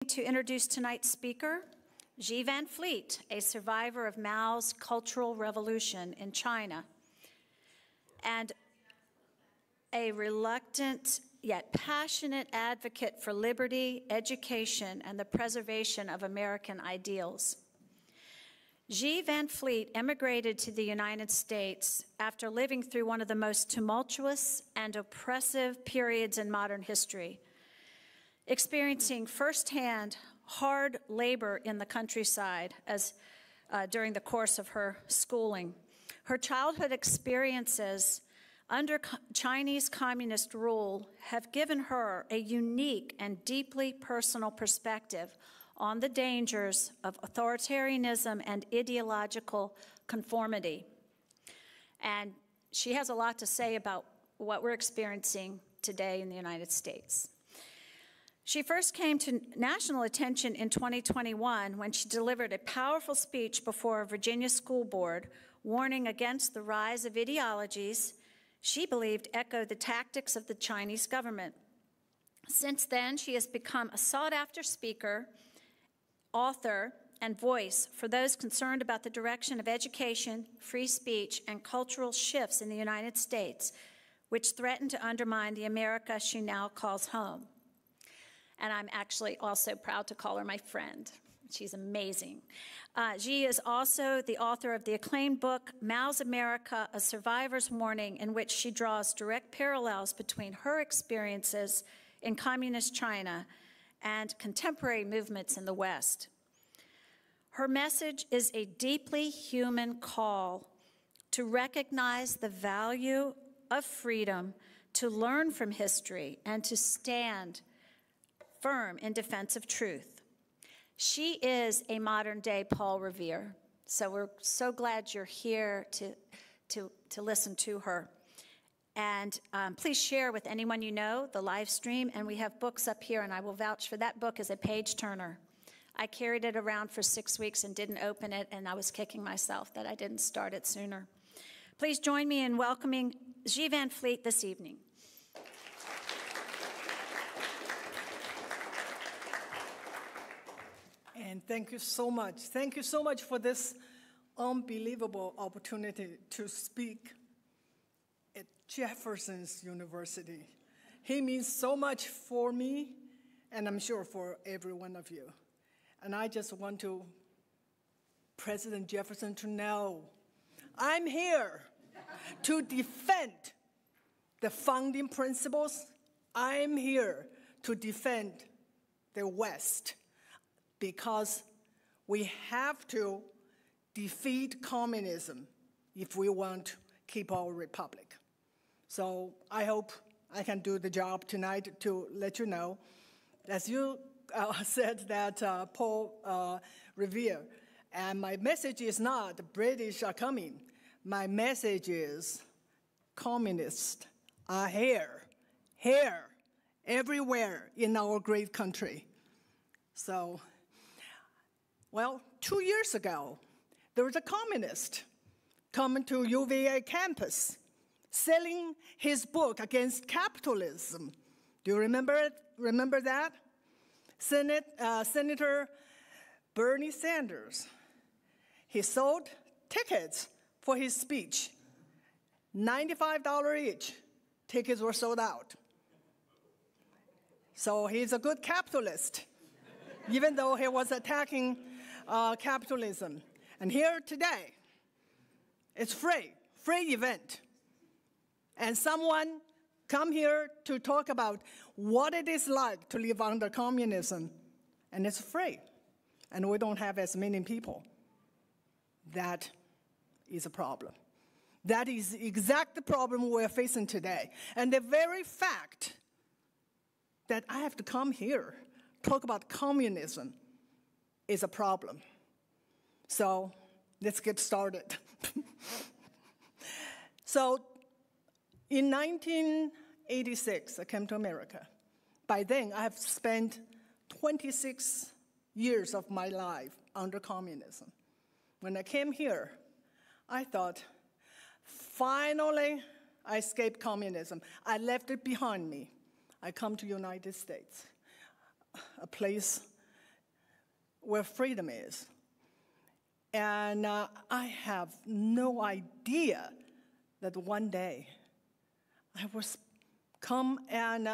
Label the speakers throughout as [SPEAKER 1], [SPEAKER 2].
[SPEAKER 1] To introduce tonight's speaker, Xi Van Fleet, a survivor of Mao's Cultural Revolution in China, and a reluctant yet passionate advocate for liberty, education, and the preservation of American ideals. Xi Van Fleet immigrated to the United States after living through one of the most tumultuous and oppressive periods in modern history, experiencing firsthand hard labor in the countryside during the course of her schooling. Her childhood experiences under Chinese communist rule have given her a unique and deeply personal perspective on the dangers of authoritarianism and ideological conformity. And she has a lot to say about what we're experiencing today in the United States. She first came to national attention in 2021 when she delivered a powerful speech before a Virginia school board warning against the rise of ideologies she believed echoed the tactics of the Chinese government. Since then, she has become a sought-after speaker, author, and voice for those concerned about the direction of education, free speech, and cultural shifts in the United States, which threaten to undermine the America she now calls home. And I'm actually also proud to call her my friend. She's amazing. Xi is also the author of the acclaimed book, Mao's America, A Survivor's Warning, in which she draws direct parallels between her experiences in communist China and contemporary movements in the West. Her message is a deeply human call to recognize the value of freedom, to learn from history, and to stand firm in defense of truth. She is a modern-day Paul Revere, so we're so glad you're here to listen to her. And please share with anyone you know the live stream, and we have books up here, and I will vouch for that book as a page-turner. I carried it around for 6 weeks and didn't open it, and I was kicking myself that I didn't start it sooner. Please join me in welcoming Xi Van Fleet this evening.
[SPEAKER 2] And thank you so much. Thank you so much for this unbelievable opportunity to speak at Jefferson's University. He means so much for me, and I'm sure for every one of you. And I just want President Jefferson to know I'm here to defend the founding principles. I'm here to defend the West, because we have to defeat communism if we want to keep our republic. So I hope I can do the job tonight to let you know. As you said that Paul Revere, and my message is not the British are coming. My message is communists are here, everywhere in our great country. So, well, 2 years ago, there was a communist coming to UVA campus selling his book against capitalism. Do you remember it? Remember that? Senator Bernie Sanders. He sold tickets for his speech, $95 each. Tickets were sold out. So he's a good capitalist, even though he was attacking capitalism. And here today, it's free event. And someone come here to talk about what it is like to live under communism, and it's free. And we don't have as many people. That is a problem. That is the exact problem we're facing today. And the very fact that I have to come here, talk about communism, is a problem. So let's get started. So in 1986, I came to America. By then, I have spent 26 years of my life under communism. When I came here, I thought, finally, I escaped communism. I left it behind me. I come to the United States, a place where freedom is. And I have no idea that one day I will come and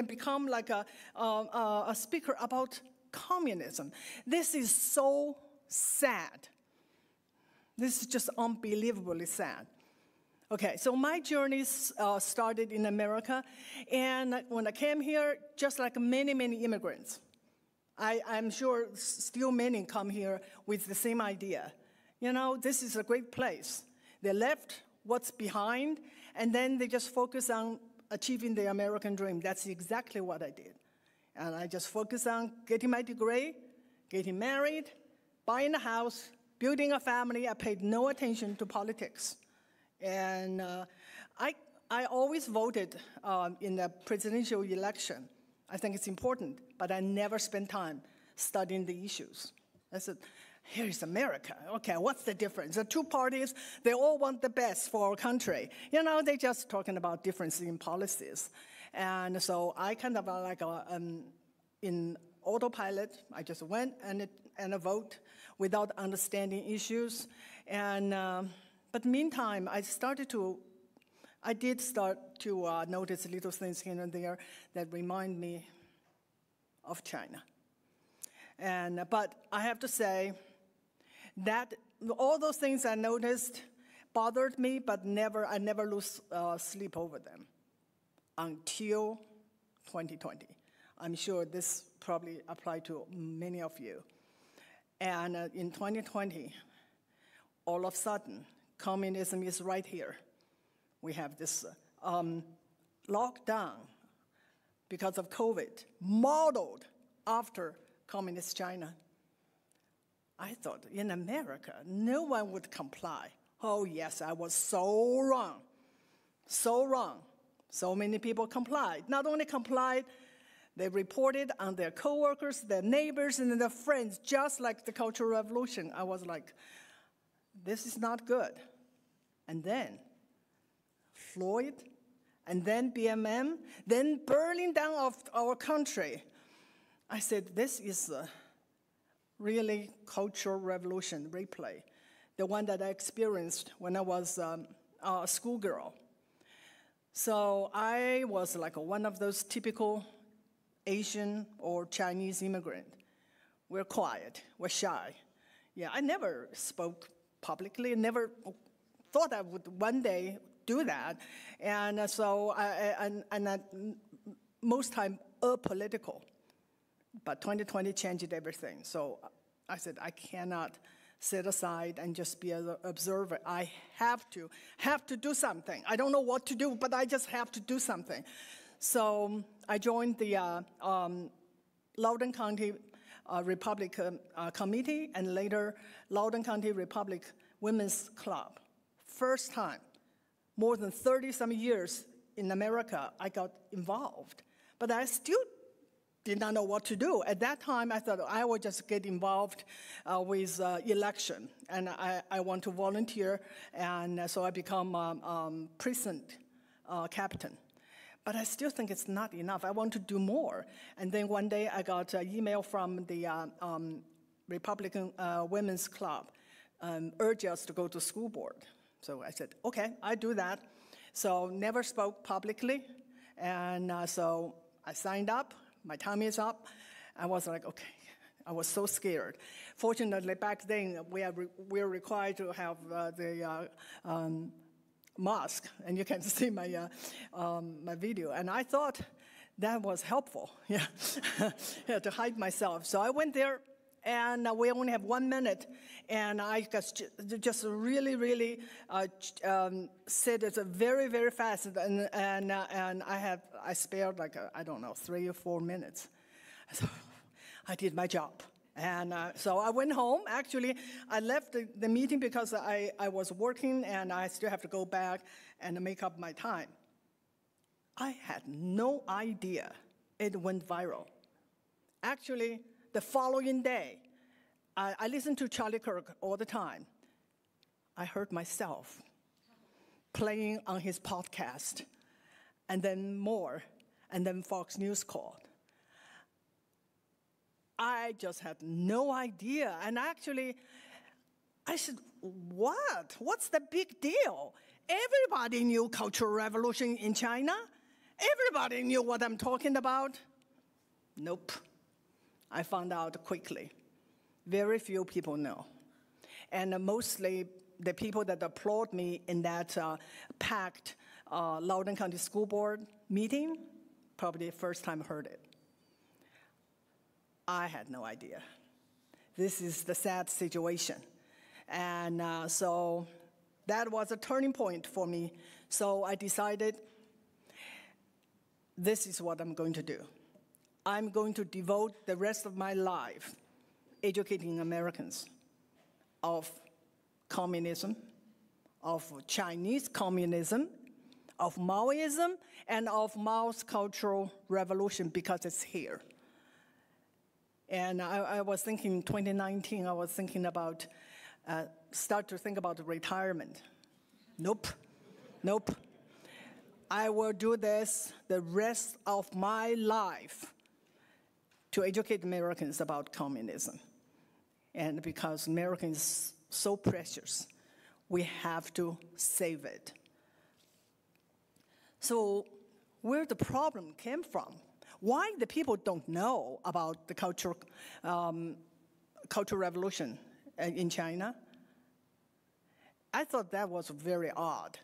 [SPEAKER 2] become like a speaker about communism. This is so sad. This is just unbelievably sad. Okay, so my journey started in America, and when I came here, just like many, many immigrants, I'm sure still many come here with the same idea. You know, this is a great place. They left what's behind, and then they just focus on achieving the American dream. That's exactly what I did. And I just focused on getting my degree, getting married, buying a house, building a family. I paid no attention to politics. And I always voted in the presidential election. I think it's important, but I never spent time studying the issues. I said, here is America. Okay, what's the difference? The two parties, they all want the best for our country. You know, they're just talking about differences in policies. And so I kind of like in autopilot, I just went and I vote without understanding issues. And but meantime, I did start to notice little things here and there that remind me of China. But I have to say that all those things I noticed bothered me, but I never lose sleep over them until 2020. I'm sure this probably applied to many of you. And in 2020, all of a sudden, communism is right here. We have this lockdown because of COVID, modeled after communist China. I thought in America, no one would comply. Oh yes, I was so wrong, so wrong. So many people complied. Not only complied, they reported on their coworkers, their neighbors, and their friends, just like the Cultural Revolution. I was like, this is not good. And then Floyd, and then BMM, then burning down of our country. I said, this is really Cultural Revolution replay, the one that I experienced when I was a schoolgirl. So I was like one of those typical Asian or Chinese immigrant. We're quiet, we're shy. Yeah, I never spoke publicly, never thought I would one day do that. And so, most time apolitical. But 2020 changed everything. So I said, I cannot sit aside and just be an observer. I have to do something. I don't know what to do, but I just have to do something. So I joined the Loudoun County Republican Committee, and later Loudoun County Republic Women's Club. First time, more than 30-some years in America, I got involved. But I still did not know what to do. At that time, I thought I would just get involved with election, and I want to volunteer, and so I become precinct captain. But I still think it's not enough. I want to do more. And then one day I got an email from the Republican Women's Club urging us to go to school board. So I said, okay, I do that. So never spoke publicly. And so I signed up. My time is up. I was like, okay. I was so scared. Fortunately, back then, we are required to have the mask, and you can see my my video. And I thought that was helpful, yeah, yeah, to hide myself. So I went there, and we only have 1 minute, and I just really said it very, very fast, and I spared like I don't know 3 or 4 minutes. So I did my job. And so I went home. Actually, I left the meeting because I was working, and I still have to go back and make up my time. I had no idea it went viral. Actually, the following day, I listened to Charlie Kirk all the time. I heard myself playing on his podcast, and then more, and then Fox News called. I just had no idea. And actually, I said, what? What's the big deal? Everybody knew Cultural Revolution in China. Everybody knew what I'm talking about. Nope. I found out quickly. Very few people know. And mostly the people that applaud me in that packed Loudoun County School Board meeting, probably the first time heard it. I had no idea. This is the sad situation. And so that was a turning point for me. So I decided this is what I'm going to do. I'm going to devote the rest of my life educating Americans of communism, of Chinese communism, of Maoism, and of Mao's Cultural Revolution, because it's here. And I was thinking, 2019, I was thinking about, start to think about retirement. Nope, nope. I will do this the rest of my life to educate Americans about communism. And because America is so precious, we have to save it. So where the problem came from, why the people don't know about the Cultural Revolution in China, I thought that was very odd.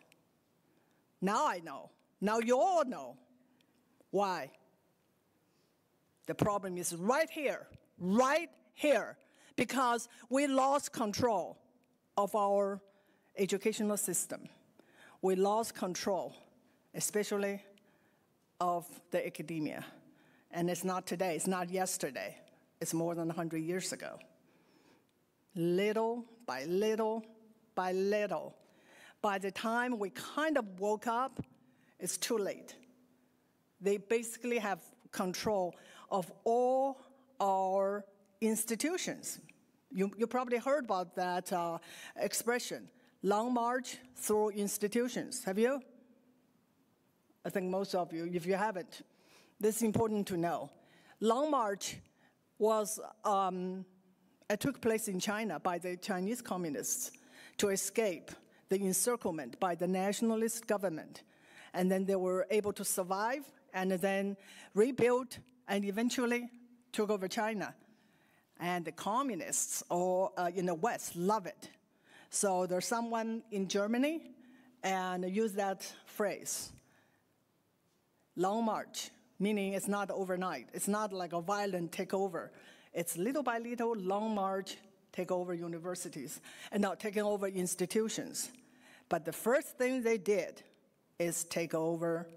[SPEAKER 2] Now I know. Now you all know. Why? The problem is right here, because we lost control of our educational system. We lost control, especially of the academia. And it's not today, it's not yesterday. It's more than 100 years ago. Little by little by little. By the time we kind of woke up, it's too late. They basically have control of all our institutions. You probably heard about that expression, long march through institutions. Have you? I think most of you, if you haven't, this is important to know. Long March was, it took place in China by the Chinese communists to escape the encirclement by the nationalist government. And then they were able to survive and then rebuild and eventually took over China. And the communists in the West love it. So there's someone in Germany and use that phrase, Long March, meaning it's not overnight. It's not like a violent takeover. It's little by little, long march, take over universities, and now taking over institutions. But the first thing they did is take over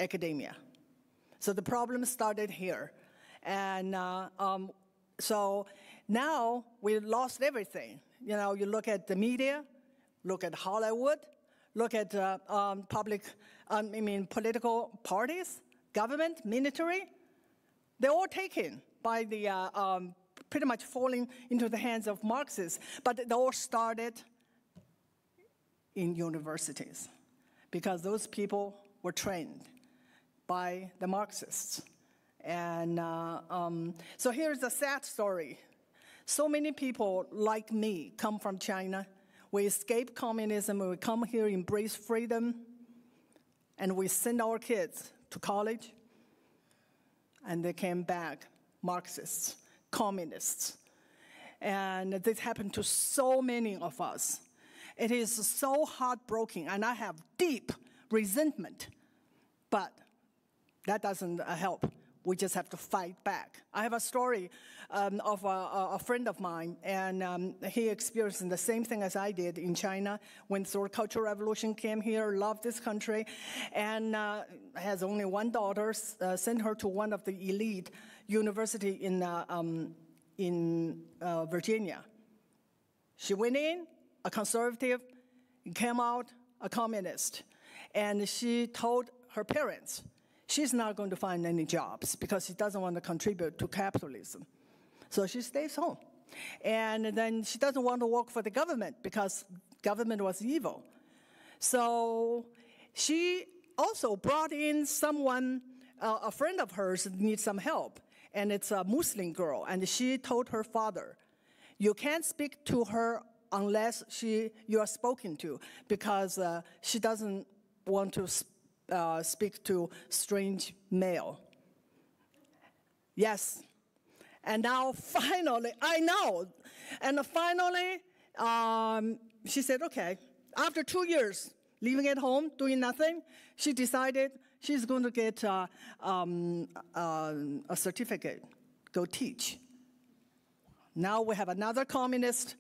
[SPEAKER 2] academia. So the problem started here. And so now we lost everything. You know, you look at the media, look at Hollywood, look at political parties, government, military, they're all taken by the, pretty much falling into the hands of Marxists. But it all started in universities because those people were trained by the Marxists. And so here's a sad story. So many people like me come from China. We escape communism, we come here, embrace freedom, and we send our kids to college, and they came back Marxists, communists. And this happened to so many of us. It is so heartbreaking, and I have deep resentment, but that doesn't help. We just have to fight back. I have a story of a friend of mine, and he experienced the same thing as I did in China when the Cultural Revolution came here, loved this country, and has only one daughter, sent her to one of the elite university in Virginia. She went in, a conservative, came out a communist, and she told her parents, she's not going to find any jobs because she doesn't want to contribute to capitalism. So she stays home. And then she doesn't want to work for the government because government was evil. So she also brought in someone, a friend of hers, needs some help. and it's a Muslim girl, and she told her father, you can't speak to her unless you are spoken to, because she doesn't want to speak to strange male. Yes. And now finally, I know. And finally, she said, okay, after 2 years living at home, doing nothing, she decided she's going to get a certificate, go teach. Now we have another communist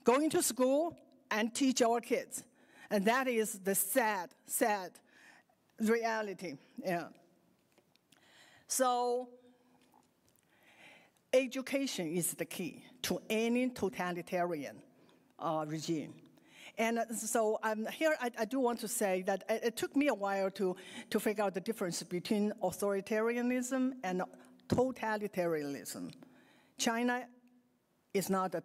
[SPEAKER 2] going to school and teach our kids. And that is the sad, sad reality. Yeah. So education is the key to any totalitarian regime. And so here I do want to say that it took me a while to figure out the difference between authoritarianism and totalitarianism. China is not an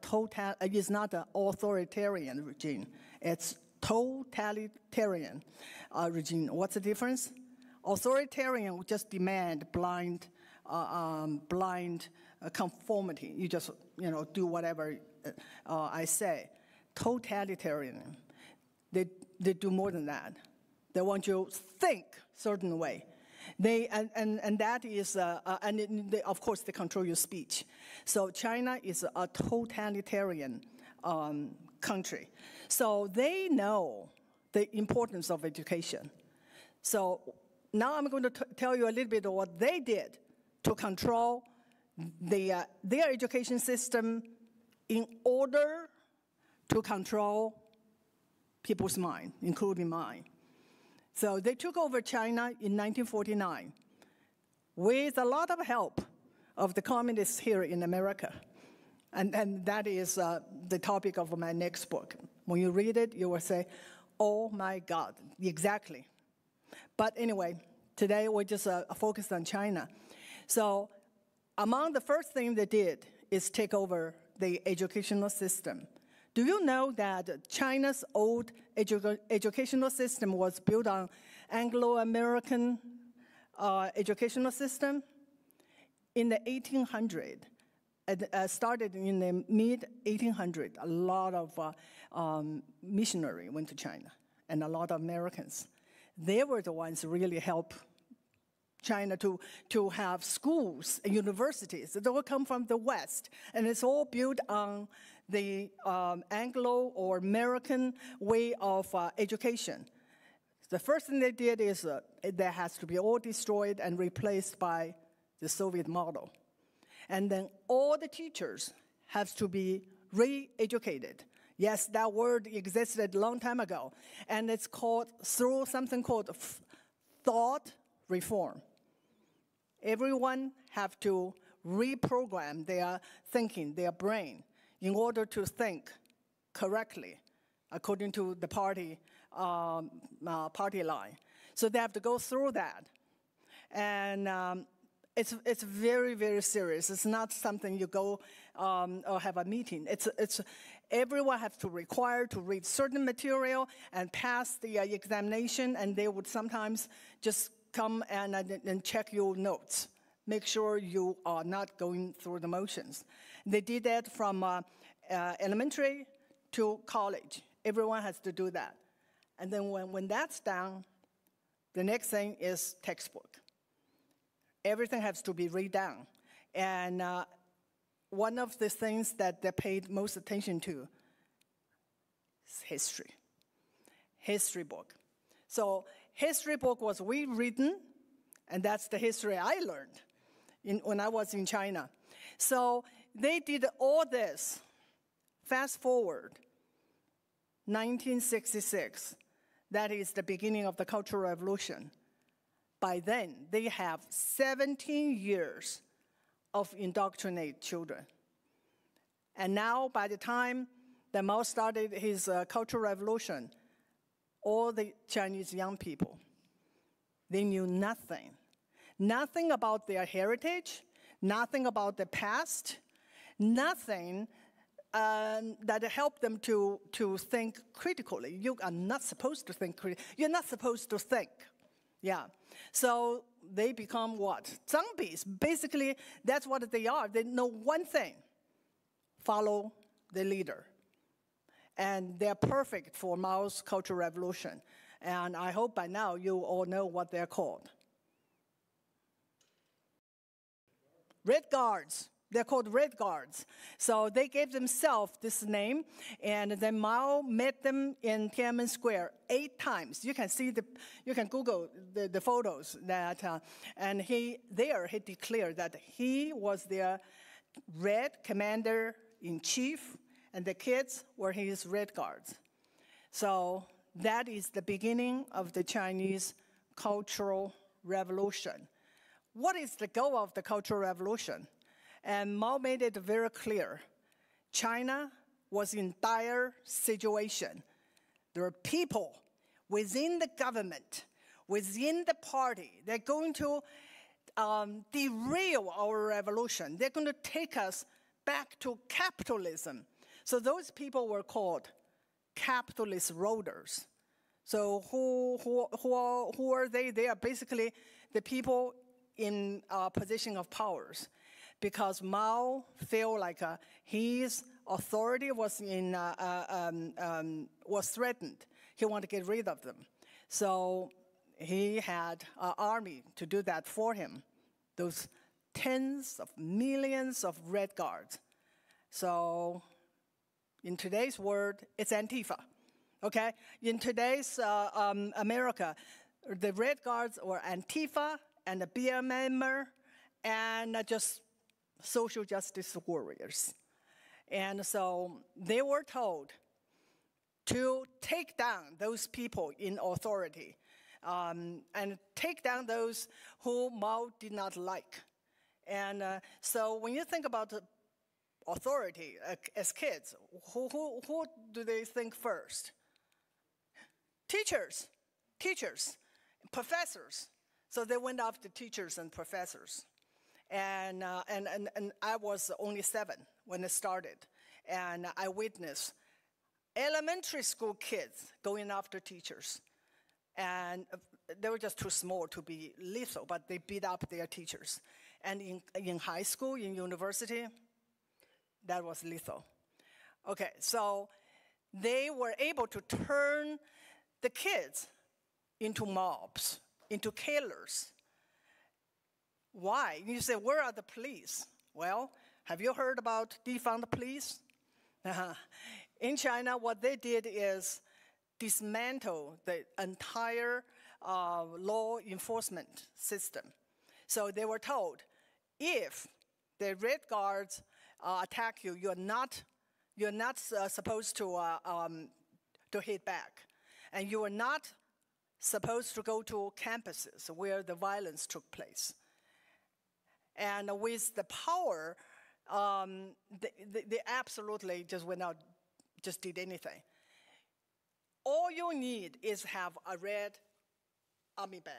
[SPEAKER 2] authoritarian regime. It's totalitarian regime. What's the difference? Authoritarian would just demand blind conformity. You just do whatever I say. Totalitarian, they do more than that. They want you to think certain way. And that is, of course, they control your speech. So China is a totalitarian country. So they know the importance of education. So now I'm going to tell you a little bit of what they did to control their education system in order to control people's mind, including mine. So they took over China in 1949 with a lot of help of the communists here in America. And that is the topic of my next book. When you read it, you will say, oh my God, exactly. But anyway, today we're just focused on China. So among the first things they did is take over the educational system. Do you know that China's old educational system was built on Anglo-American educational system? In the 1800s, started in the mid-1800s, a lot of missionaries went to China, and a lot of Americans. They were the ones who really helped China to have schools and universities that will come from the West, and it's all built on the Anglo or American way of education. The first thing they did is that has to be all destroyed and replaced by the Soviet model. And then all the teachers have to be re-educated. Yes, that word existed a long time ago, and it's called through something called thought reform. Everyone have to reprogram their thinking, their brain, in order to think correctly according to the party line. So they have to go through that. And it's very, very serious. It's not something you go or have a meeting. It's everyone has to require to read certain material and pass the examination, and they would sometimes just come and check your notes. Make sure you are not going through the motions. They did that from elementary to college. Everyone has to do that. And then when that's done, the next thing is textbook. Everything has to be redone. And one of the things that they paid most attention to is history. History book. So history book was rewritten, and that's the history I learned when I was in China. So they did all this. Fast forward, 1966, that is the beginning of the Cultural Revolution. By then, they have 17 years of indoctrinate children. And now, by the time that Mao started his Cultural Revolution, all the Chinese young people, they knew nothing. Nothing about their heritage, nothing about the past, nothing that helped them to think critically. You are not supposed to think critically. You're not supposed to think. Yeah. So they become what? Zombies. Basically, that's what they are. They know one thing: follow the leader. And they're perfect for Mao's Cultural Revolution. And I hope by now you all know what they're called. Red Guards. They're called Red Guards. So they gave themselves this name, and then Mao met them in Tiananmen Square 8 times. You can see you can Google the photos that, and he declared that he was their Red Commander-in-Chief, and the kids were his Red Guards. So that is the beginning of the Chinese Cultural Revolution. What is the goal of the Cultural Revolution? And Mao made it very clear. China was in dire situation. There are people within the government, within the party, they're going to derail our revolution. They're going to take us back to capitalism. So those people were called capitalist rulers. So who are they? They are basically the people in position of powers, because Mao felt like his authority was threatened. He wanted to get rid of them. So he had an army to do that for him, those tens of millions of Red Guards. So in today's world, it's Antifa, okay? In today's America, the Red Guards were Antifa and the BLM and just social justice warriors. And so they were told to take down those people in authority and take down those who Mao did not like. And so when you think about authority as kids, who do they think first? Teachers, professors. So they went after teachers and professors. And I was only 7 when it started. And I witnessed elementary school kids going after teachers. And they were just too small to be lethal, but they beat up their teachers. And in high school, in university, that was lethal. Okay, so they were able to turn the kids into mobs, into killers. Why? You say, where are the police? Well, have you heard about defund police? In China, what they did is dismantle the entire law enforcement system. So they were told, if the Red Guards attack you, you're not supposed to hit back, and you are not supposed to go to campuses where the violence took place. And with the power, they absolutely just went out, just did anything. All you need is have a red army band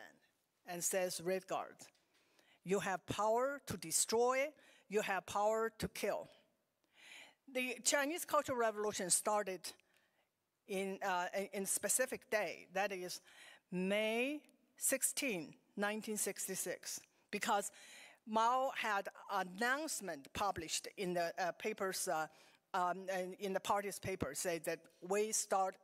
[SPEAKER 2] and says Red Guard. You have power to destroy, you have power to kill. The Chinese Cultural Revolution started in a specific day, that is May 16, 1966, because Mao had an announcement published in the papers, in the party's papers, say that we start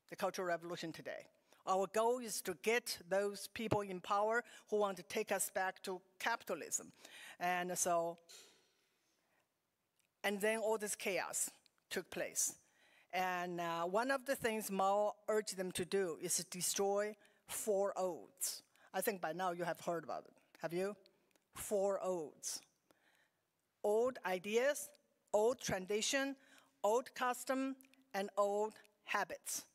[SPEAKER 2] the Cultural Revolution today. Our goal is to get those people in power who want to take us back to capitalism. And then all this chaos took place. And one of the things Mao urged them to do is to destroy 4 oaths. I think by now you have heard about it. Have you? 4 oaths. Old ideas, old tradition, old custom, and old habits.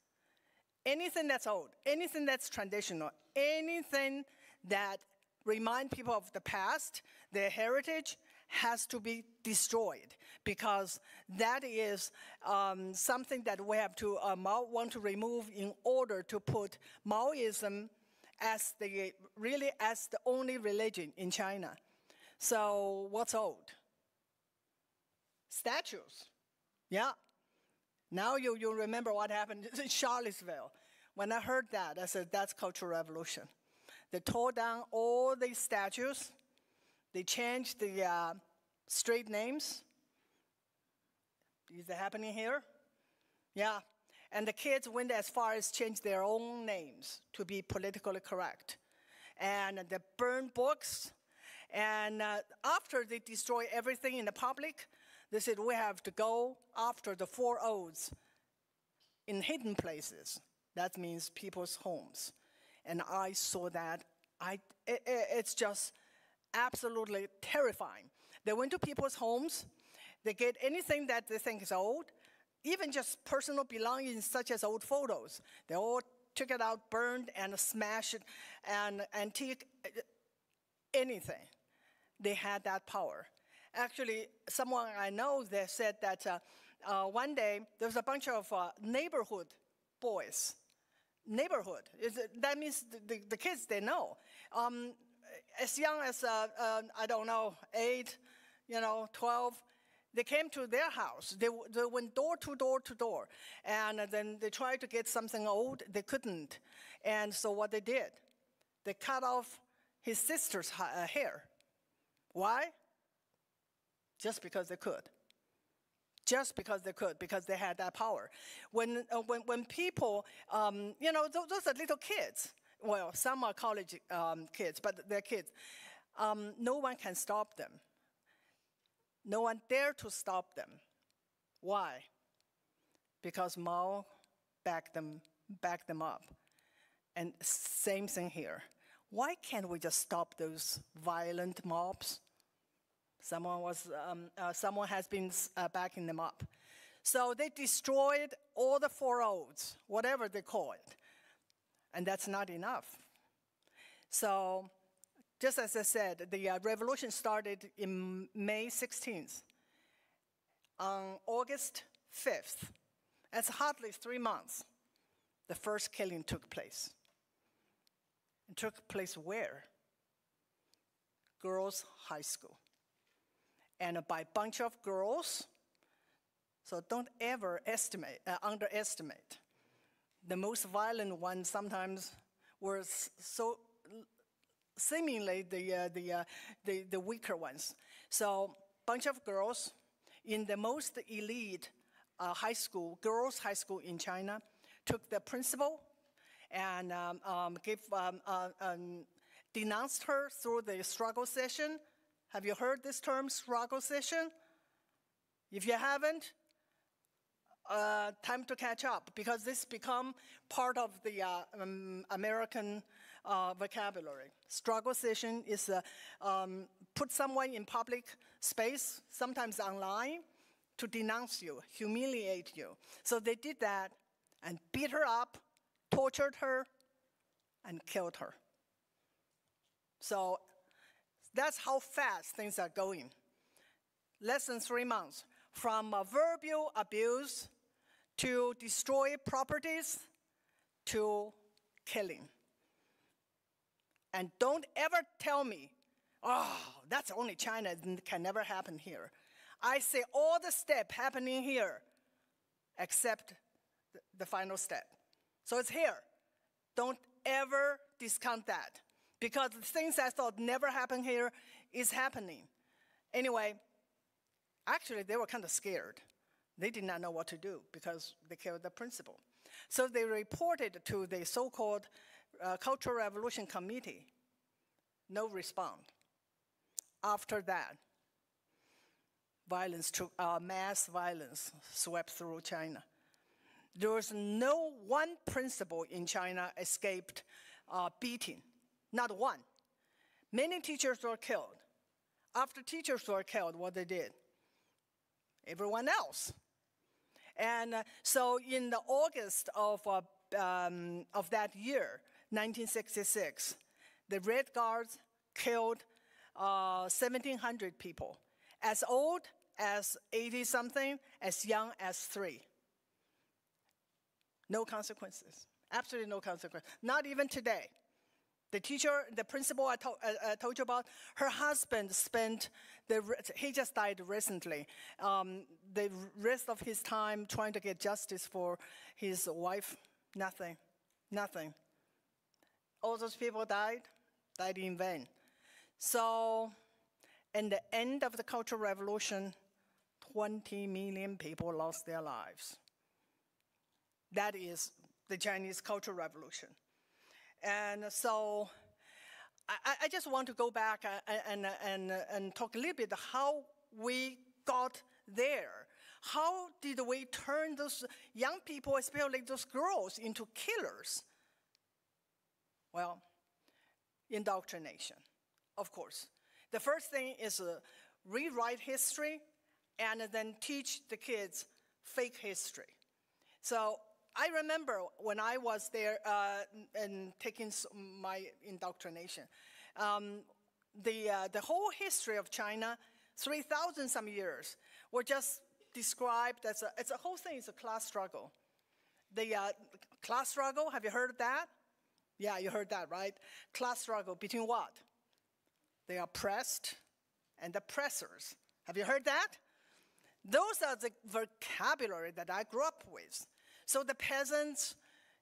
[SPEAKER 2] Anything that's old, anything that's traditional, anything that reminds people of the past, their heritage, has to be destroyed, because that is something that we have to want to remove in order to put Maoism as the only religion in China. So what's old? Statues. Yeah. Now you remember what happened in Charlottesville. When I heard that, I said, that's Cultural Revolution. They tore down all the statues. They changed the street names. Is that happening here? Yeah. And the kids went as far as change their own names to be politically correct. And they burned books. And after they destroy everything in the public, they said, we have to go after the 4 O's in hidden places. That means people's homes. And I saw that. It's just absolutely terrifying. They went to people's homes. They get anything that they think is old, even just personal belongings such as old photos. They all took it out, burned, and smashed it, and antique, anything. They had that power. Actually, someone I know, they said that one day there was a bunch of neighborhood boys. Neighborhood, that means the kids they know. As young as, I don't know, 8, 12, they came to their house. They went door to door to door. And then they tried to get something old. They couldn't. And so what they did, they cut off his sister's hair. Why? Just because they could. Just because they could, because they had that power. When people, those are little kids. Well, some are college kids, but they're kids. No one can stop them. No one dare to stop them. Why? Because Mao backed them up. And same thing here. Why can't we just stop those violent mobs? Someone has been backing them up. So they destroyed all the 4 O's, whatever they call it. And that's not enough. So just as I said, the revolution started in May 16th. On August 5th, that's hardly 3 months, the first killing took place. It took place where? Girls' high school. And by a bunch of girls, so don't ever underestimate. The most violent ones sometimes were so seemingly the weaker ones. So bunch of girls in the most elite high school, girls' high school in China, took the principal and denounced her through the struggle session. Have you heard this term, struggle session? If you haven't, time to catch up, because this become part of the American vocabulary. Struggle session is put someone in public space, sometimes online, to denounce you, humiliate you. So they did that and beat her up, tortured her, and killed her. So that's how fast things are going. Less than 3 months, from verbal abuse to destroy properties to killing. And don't ever tell me, oh, that's only China, it can never happen here. I say all the steps happening here except the final step. So it's here. Don't ever discount that, because the things I thought never happened here is happening. Anyway, actually, they were kind of scared. They did not know what to do because they killed the principal. So they reported to the so-called Cultural Revolution Committee. No response. After that, mass violence swept through China. There was no one principal in China escaped beating. Not one. Many teachers were killed. After teachers were killed, what they did? Everyone else. And so in the August of that year, 1966, the Red Guards killed 1,700 people, as old as 80-something, as young as 3. No consequences, absolutely no consequences, not even today. The teacher, the principal I told you about, her husband he just died recently, the rest of his time trying to get justice for his wife, nothing. All those people died, died in vain. So, in the end of the Cultural Revolution, 20 million people lost their lives. That is the Chinese Cultural Revolution. And so I just want to go back and talk a little bit how we got there. How did we turn those young people, especially those girls, into killers? Well, indoctrination, of course. The first thing is rewrite history and then teach the kids fake history. So I remember when I was there and taking my indoctrination, the whole history of China, 3,000 some years, were just described as a whole thing is a class struggle. The class struggle, have you heard of that? Yeah, you heard that, right? Class struggle between what? The oppressed and the oppressors. Have you heard that? Those are the vocabulary that I grew up with. So the peasants,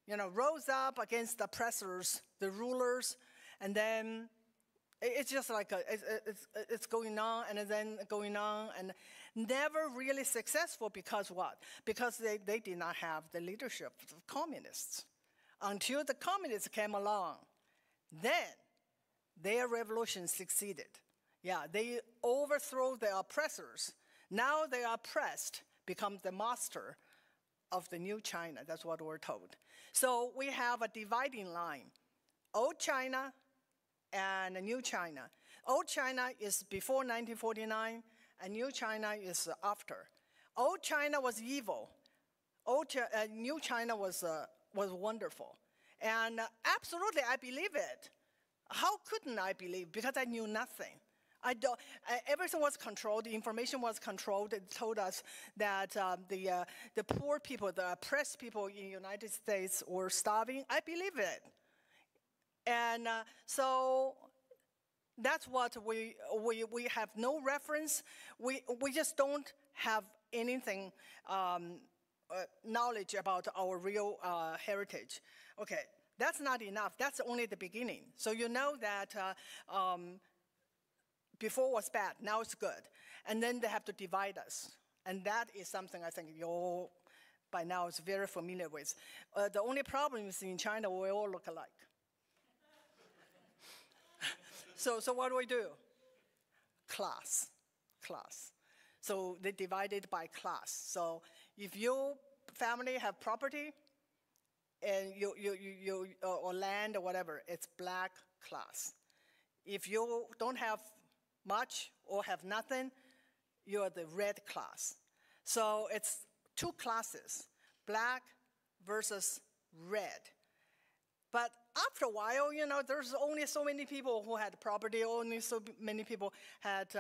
[SPEAKER 2] rose up against the oppressors, the rulers, and then it's just like it's going on and then going on, and never really successful because what? Because they did not have the leadership of communists. Until the communists came along, then their revolution succeeded. Yeah, they overthrew the oppressors. Now the oppressed become the master of the new China. That's what we're told. So we have a dividing line. Old China and New China. Old China is before 1949, and New China is after. Old China was evil. New China was wonderful. And absolutely, I believe it. How couldn't I believe? Because I knew nothing. Everything was controlled. The information was controlled. It told us that the poor people, the oppressed people in the United States were starving. I believe it. And so that's what we have no reference. We just don't have anything knowledge about our real heritage. Okay, that's not enough. That's only the beginning. So you know that before was bad, now it's good. And then they have to divide us. And that is something I think you all by now is very familiar with. The only problem is in China, we all look alike. So what do? Class. So they divided by class. So if your family have property and you or land or whatever, it's black class. If you don't have much or have nothing, you're the red class. So it's two classes, black versus red. But after a while, there's only so many people who had property, only so many people had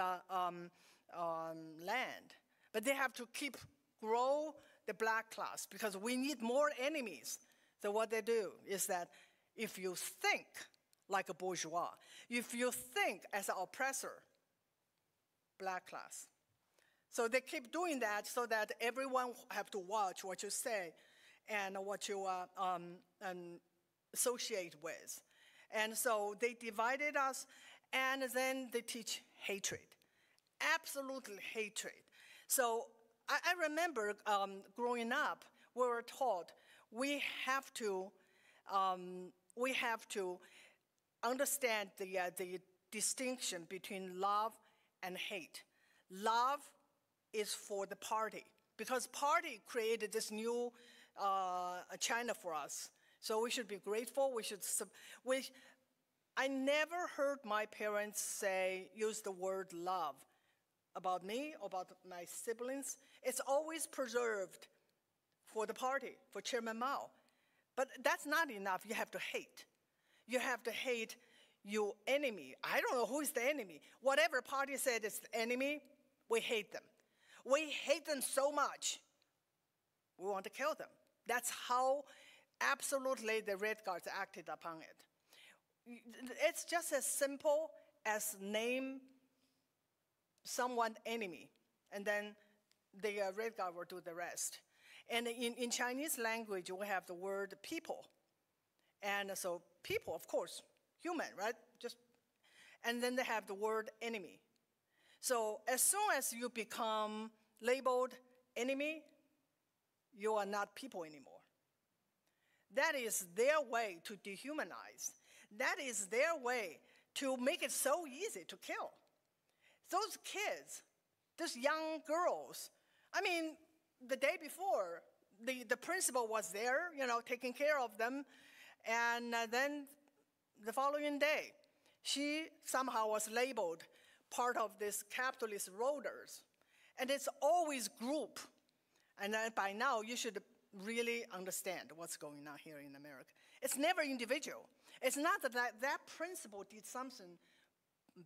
[SPEAKER 2] land. But they have to keep grow the black class because we need more enemies. So what they do is that if you think like a bourgeois, if you think as an oppressor, black class. So they keep doing that so that everyone have to watch what you say and what you associate with. And so they divided us, and then they teach hatred, absolutely hatred. So I remember growing up, we were taught we have to understand the distinction between love and hate. Love is for the party, because party created this new China for us. So we should be grateful. I never heard my parents use the word love about me, about my siblings. It's always preserved for the party, for Chairman Mao. But that's not enough. You have to hate. You have to hate your enemy. I don't know who is the enemy. Whatever party said is the enemy, we hate them. We hate them so much, we want to kill them. That's how absolutely the Red Guards acted upon it. It's just as simple as name someone enemy, and then the Red Guard will do the rest. And in Chinese language, we have the word people. And so people, of course, human, right? Just and then they have the word enemy. So as soon as you become labeled enemy, you are not people anymore. That is their way to dehumanize. That is their way to make it so easy to kill. Those kids, those young girls, I mean, the day before, the principal was there, taking care of them. And then the following day, she somehow was labeled part of this capitalist roaders. And it's always group. And by now, you should really understand what's going on here in America. It's never individual. It's not that principal did something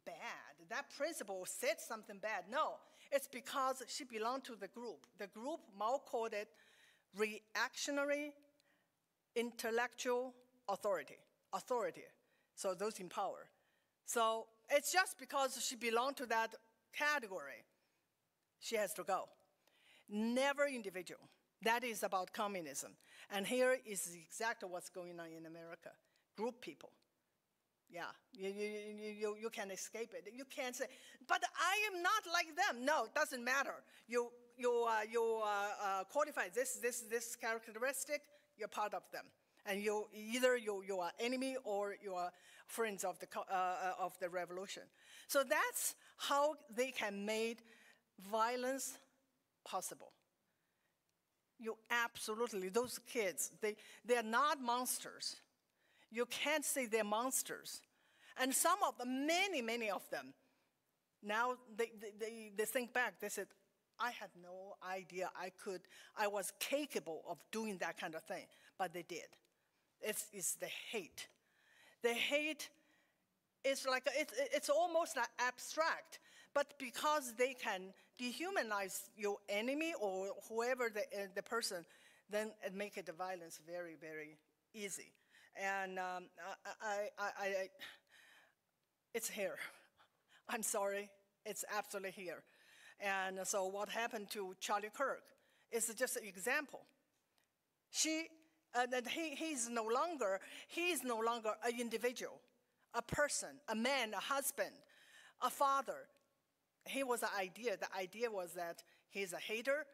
[SPEAKER 2] bad. That principal said something bad. No, it's because she belonged to the group. The group, Mao called it reactionary intellectual authority. So those in power. So it's just because she belonged to that category, she has to go. Never individual. That is about communism. And here is exactly what's going on in America. Group people. Yeah, you can't escape it. You can't say, but I am not like them. No, it doesn't matter. You qualify this characteristic, you're part of them. And either you are enemy or you are friends of the revolution. So that's how they can make violence possible. Absolutely, those kids, they are not monsters. You can't say they're monsters. And some of them, many of them, now they think back, they said, I had no idea I was capable of doing that kind of thing, but they did. It's the hate. The hate is like, it's almost like abstract, but because they can dehumanize your enemy or whoever the person, then it makes the violence very, very easy. And it's here. I'm sorry, it's absolutely here. And so what happened to Charlie Kirk is just an example. He's no longer an individual, a person, a man, a husband, a father. He was an idea. The idea was that he's a hater,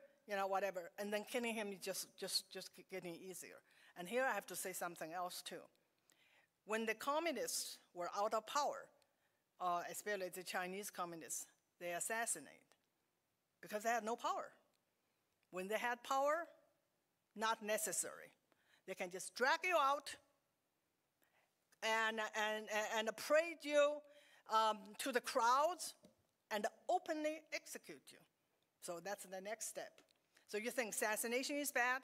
[SPEAKER 2] whatever. And then killing him is just getting easier. And here I have to say something else too. When the communists were out of power, especially the Chinese communists, they assassinated because they had no power. When they had power, not necessary. They can just drag you out and parade you to the crowds and openly execute you. So that's the next step. So you think assassination is bad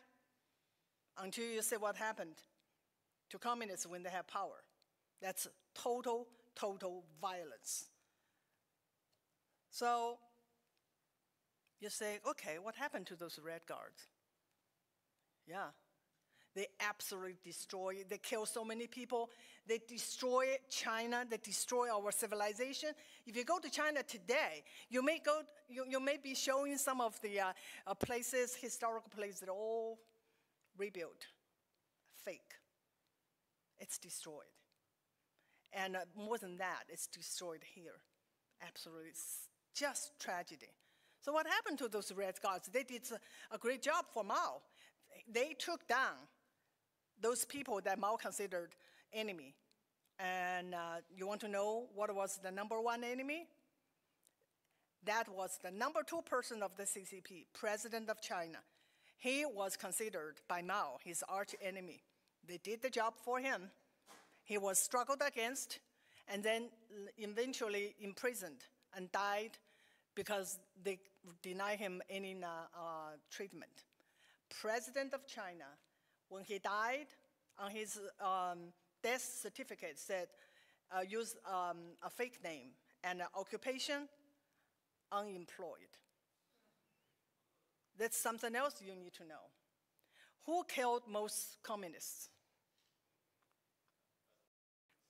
[SPEAKER 2] until you see what happened to communists when they have power. That's total violence. So you say, okay, what happened to those Red Guards? Yeah, they absolutely destroy, they kill so many people. They destroy China, they destroy our civilization. If you go to China today, you may be showing some of the places, historical places that are all rebuilt, fake. It's destroyed. And more than that, it's destroyed here. Absolutely, it's just tragedy. So what happened to those Red Guards? They did a great job for Mao. They took down those people that Mao considered enemy. And you want to know what was the number one enemy? That was the number 2 person of the CCP, President of China. He was considered by Mao his arch enemy. They did the job for him. He was struggled against and then eventually imprisoned and died because they denied him any treatment. President of China, when he died, on his death certificate said, use a fake name and occupation, unemployed. That's something else you need to know. Who killed most communists?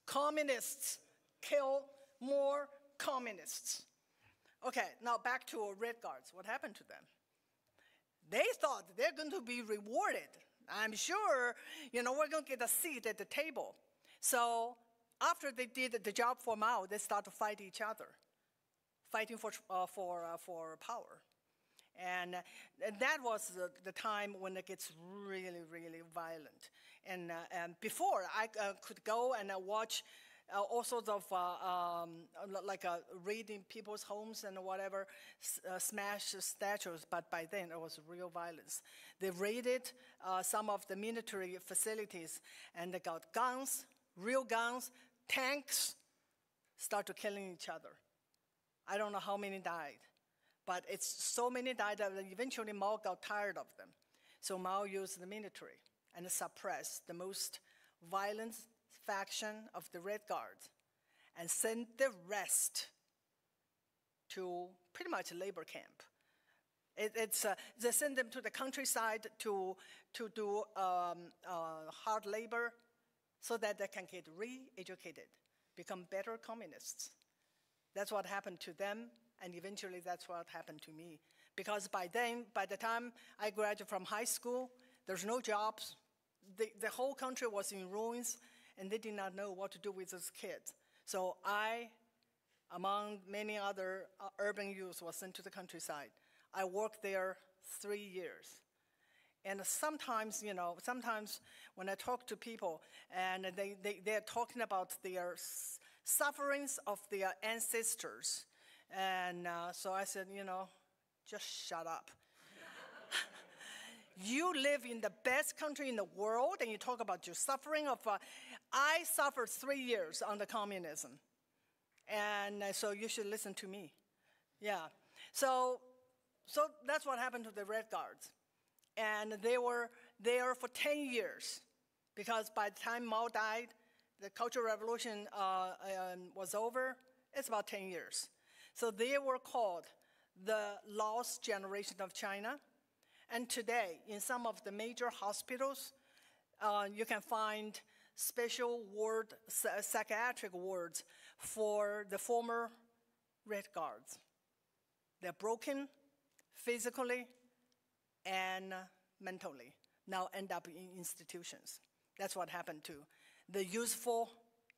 [SPEAKER 2] Communists kill more communists. Okay, now back to Red Guards. What happened to them? They thought they're going to be rewarded. I'm sure, we're going to get a seat at the table. So after they did the job for Mao, they start to fight each other, fighting for power. And that was the time when it gets really, really violent. And before, I could go and watch all sorts of raiding people's homes and whatever, smash statues, but by then it was real violence. They raided some of the military facilities, and they got guns, real guns, tanks, started killing each other. I don't know how many died, but it's so many died that eventually Mao got tired of them. So Mao used the military and suppressed the most violent faction of the Red Guards and sent the rest to pretty much labor camp. They send them to the countryside to do hard labor so that they can get re-educated, become better communists. That's what happened to them, and eventually that's what happened to me. Because by the time I graduated from high school, there's no jobs. The whole country was in ruins, and they did not know what to do with those kids. So I, among many other urban youths, was sent to the countryside. I worked there 3 years. And sometimes, sometimes when I talk to people and they're talking about their sufferings of their ancestors, and so I said, just shut up. You live in the best country in the world, and you talk about your suffering of, I suffered 3 years under communism. And so you should listen to me. Yeah. So that's what happened to the Red Guards. And they were there for 10 years, because by the time Mao died, the Cultural Revolution was over. It's about 10 years. So they were called the lost generation of China. And today, in some of the major hospitals, you can find special psychiatric wards for the former Red Guards. They're broken physically and mentally, now end up in institutions. That's what happened to the useful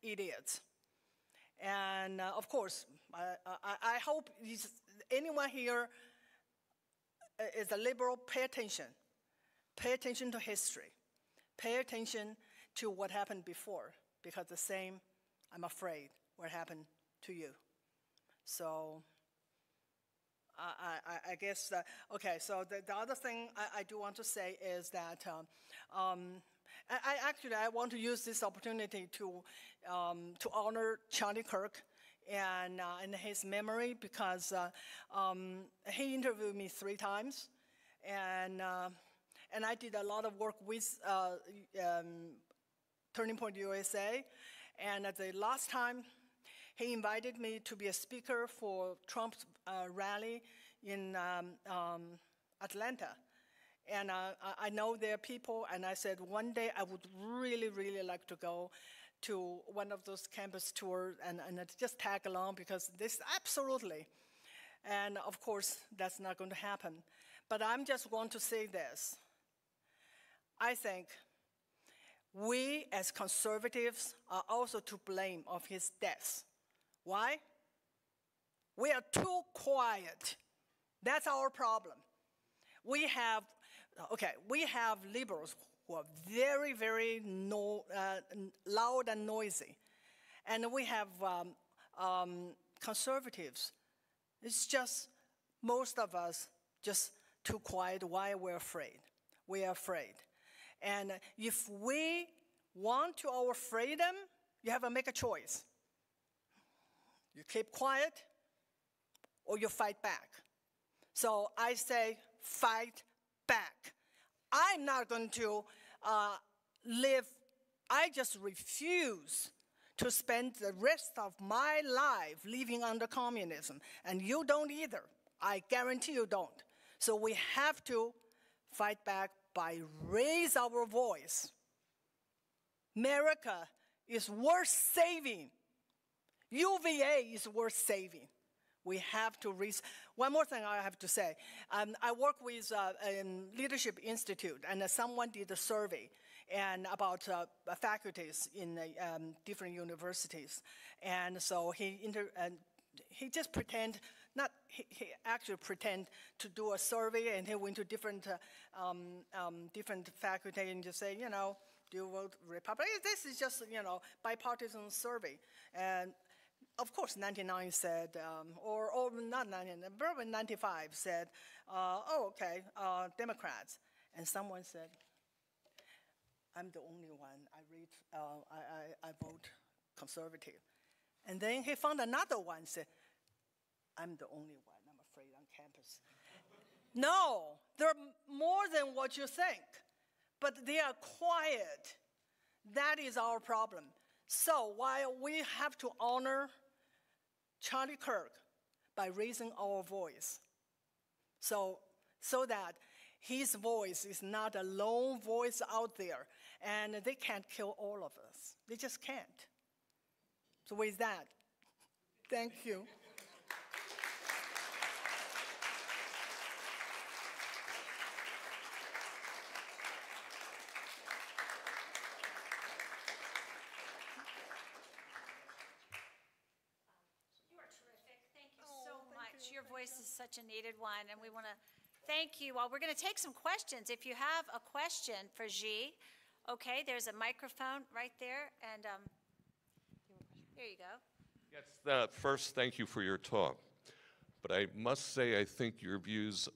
[SPEAKER 2] idiots. And of course, I hope anyone here is a liberal. Pay attention. Pay attention to history. Pay attention to what happened before, because the same, I'm afraid, will happen to you. So I guess, okay, so the other thing I do want to say is that I want to use this opportunity to honor Charlie Kirk and in his memory, because he interviewed me 3 times, and I did a lot of work with Turning Point USA, and at the last time, he invited me to be a speaker for Trump's rally in Atlanta. And I know there are people, and I said one day I would really, really like to go to one of those campus tours and just tag along, because this absolutely. And of course, that's not going to happen. But I'm just want to say this. I think we as conservatives are also to blame of his death. Why? We are too quiet. That's our problem. We have liberals who are very, very loud and noisy. And we have conservatives. It's just most of us just too quiet. Why? We're afraid. We are afraid. And if we want our freedom, you have to make a choice. You keep quiet, or you fight back. So I say, fight back. I'm not going to I just refuse to spend the rest of my life living under communism. And you don't either. I guarantee you don't. So we have to fight back by raise our voice. America is worth saving. UVA is worth saving. We have to raise. One more thing I have to say. I work with Leadership Institute, and someone did a survey. and about faculties in different universities. And so he just pretend, he actually pretend to do a survey, and he went to different faculty and just say, do you vote Republican? This is just, bipartisan survey. And of course, 99 said, or not 99, probably 95 said, oh, okay, Democrats. And someone said, I'm the only one. I vote conservative. And then he found another one, said, I'm the only one, I'm afraid, on campus. No, they're more than what you think, but they are quiet. That is our problem. So while we have to honor Charlie Kirk by raising our voice, so that his voice is not a lone voice out there, and they can't kill all of us. They just can't. So with that, thank you.
[SPEAKER 1] Your voice is such a needed one, and we want to thank you all. We're going to take some questions. If you have a question for Xi, okay, there's a microphone right there, and here you go.
[SPEAKER 3] Yes, first, thank you for your talk. But I must say, I think your views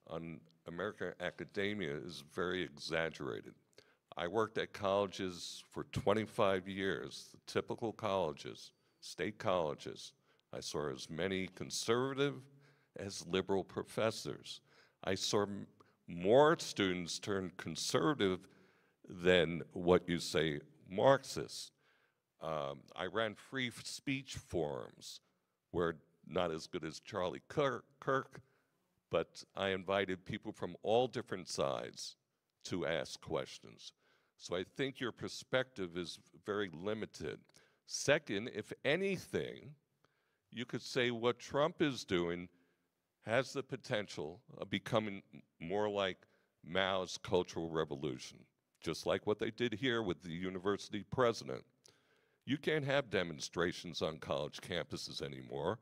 [SPEAKER 3] on American academia is very exaggerated. I worked at colleges for 25 years, the typical colleges, state colleges. I saw as many conservative as liberal professors. I saw more students turn conservative than what you say Marxist. I ran free speech forums where not as good as Charlie Kirk, but I invited people from all different sides to ask questions. So I think your perspective is very limited. Second, if anything, you could say what Trump is doing has the potential of becoming more like Mao's Cultural Revolution, just like what they did here with the university president. You can't have demonstrations on college campuses anymore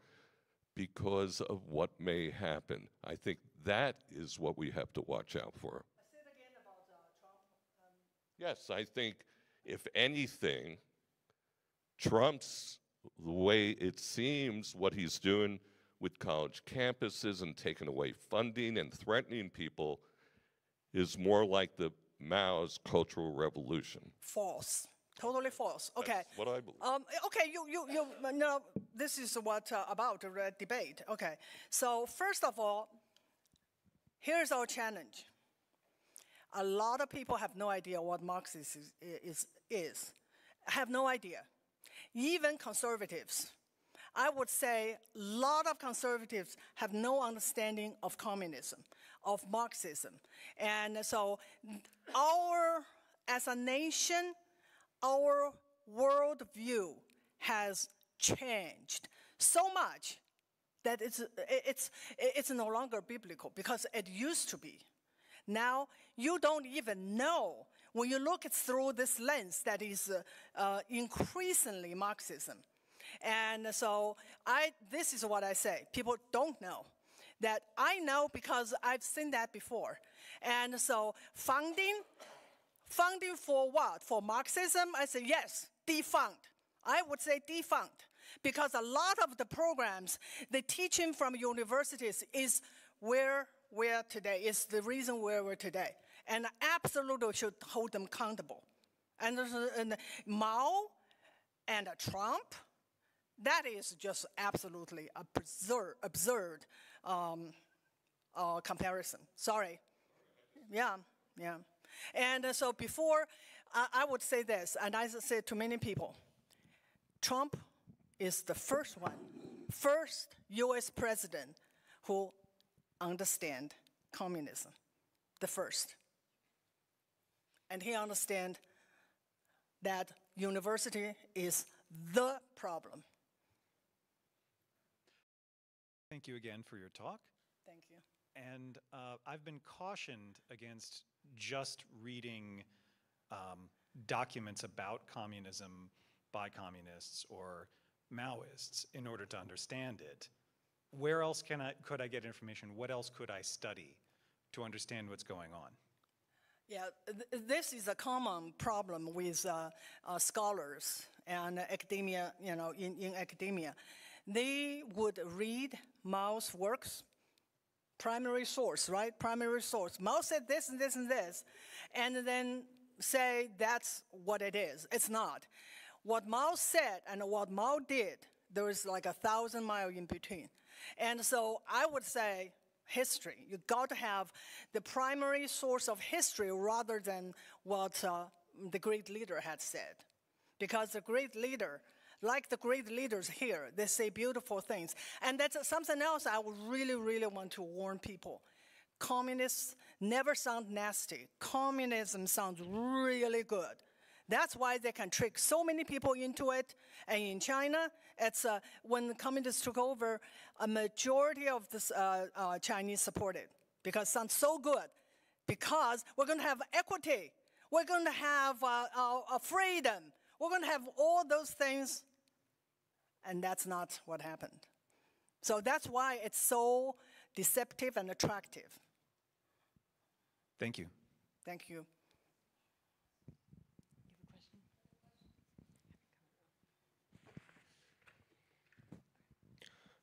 [SPEAKER 3] because of what may happen. I think that is what we have to watch out for.
[SPEAKER 2] Say it again about Trump.
[SPEAKER 3] Yes, I think if anything, Trump's, the way it seems, what he's doing with college campuses and taking away funding and threatening people is more like the Mao's Cultural Revolution.
[SPEAKER 2] False. Totally false. Okay.
[SPEAKER 3] That's what I believe.
[SPEAKER 2] Okay, you know, this is what about the debate. Okay. So first of all, here's our challenge. A lot of people have no idea what Marxism is. Have no idea. Even conservatives. I would say a lot of conservatives have no understanding of communism, of Marxism. And so as a nation, our worldview has changed so much that it's no longer biblical, because it used to be. Now, you don't even know, when you look through this lens that is increasingly Marxism. And so this is what I say. People don't know. That I know because I've seen that before. And so funding for what? For Marxism? I say yes, defunct. I would say defunct. Because a lot of the programs, the teaching from universities is where we're today, is the reason where we're today. And absolutely should hold them accountable. And Mao and Trump, that is just absolutely absurd comparison. Sorry. Yeah. And so before, I would say this, and I said to many people, Trump is the first US president who understands communism, the first. And he understands that university is the problem.
[SPEAKER 4] Thank you again for your talk.
[SPEAKER 2] Thank you.
[SPEAKER 4] And I've been cautioned against just reading documents about communism by communists or Maoists in order to understand it. Where else could I get information? What else could I study to understand what's going on?
[SPEAKER 2] Yeah, this is a common problem with scholars and academia, in academia. They would read Mao's works, primary source, right? Primary source. Mao said this and this and this, and then say that's what it is. It's not. What Mao said and what Mao did, there is like 1,000 miles in between. And so I would say history. You got to have the primary source of history rather than what the great leader had said. Because the great leader, like the great leaders here, they say beautiful things. And that's something else I would really, really want to warn people. Communists never sound nasty. Communism sounds really good. That's why they can trick so many people into it. And in China, it's when the communists took over, a majority of the Chinese supported because it sounds so good. Because we're going to have equity. We're going to have freedom. We're going to have all those things. And that's not what happened. So that's why it's so deceptive and attractive.
[SPEAKER 4] Thank you.
[SPEAKER 2] Thank you.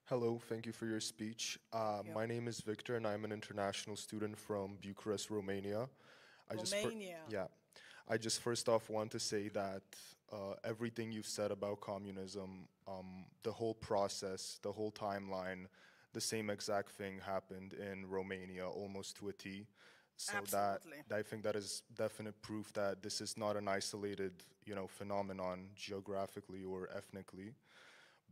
[SPEAKER 5] Hello, thank you for your speech. My name is Victor, and I'm an international student from Bucharest, Romania. I just first off want to say that everything you've said about communism, the whole process, the whole timeline, the same exact thing happened in Romania, almost to a T. So
[SPEAKER 2] Absolutely.
[SPEAKER 5] that I think that is definite proof that this is not an isolated, phenomenon geographically or ethnically.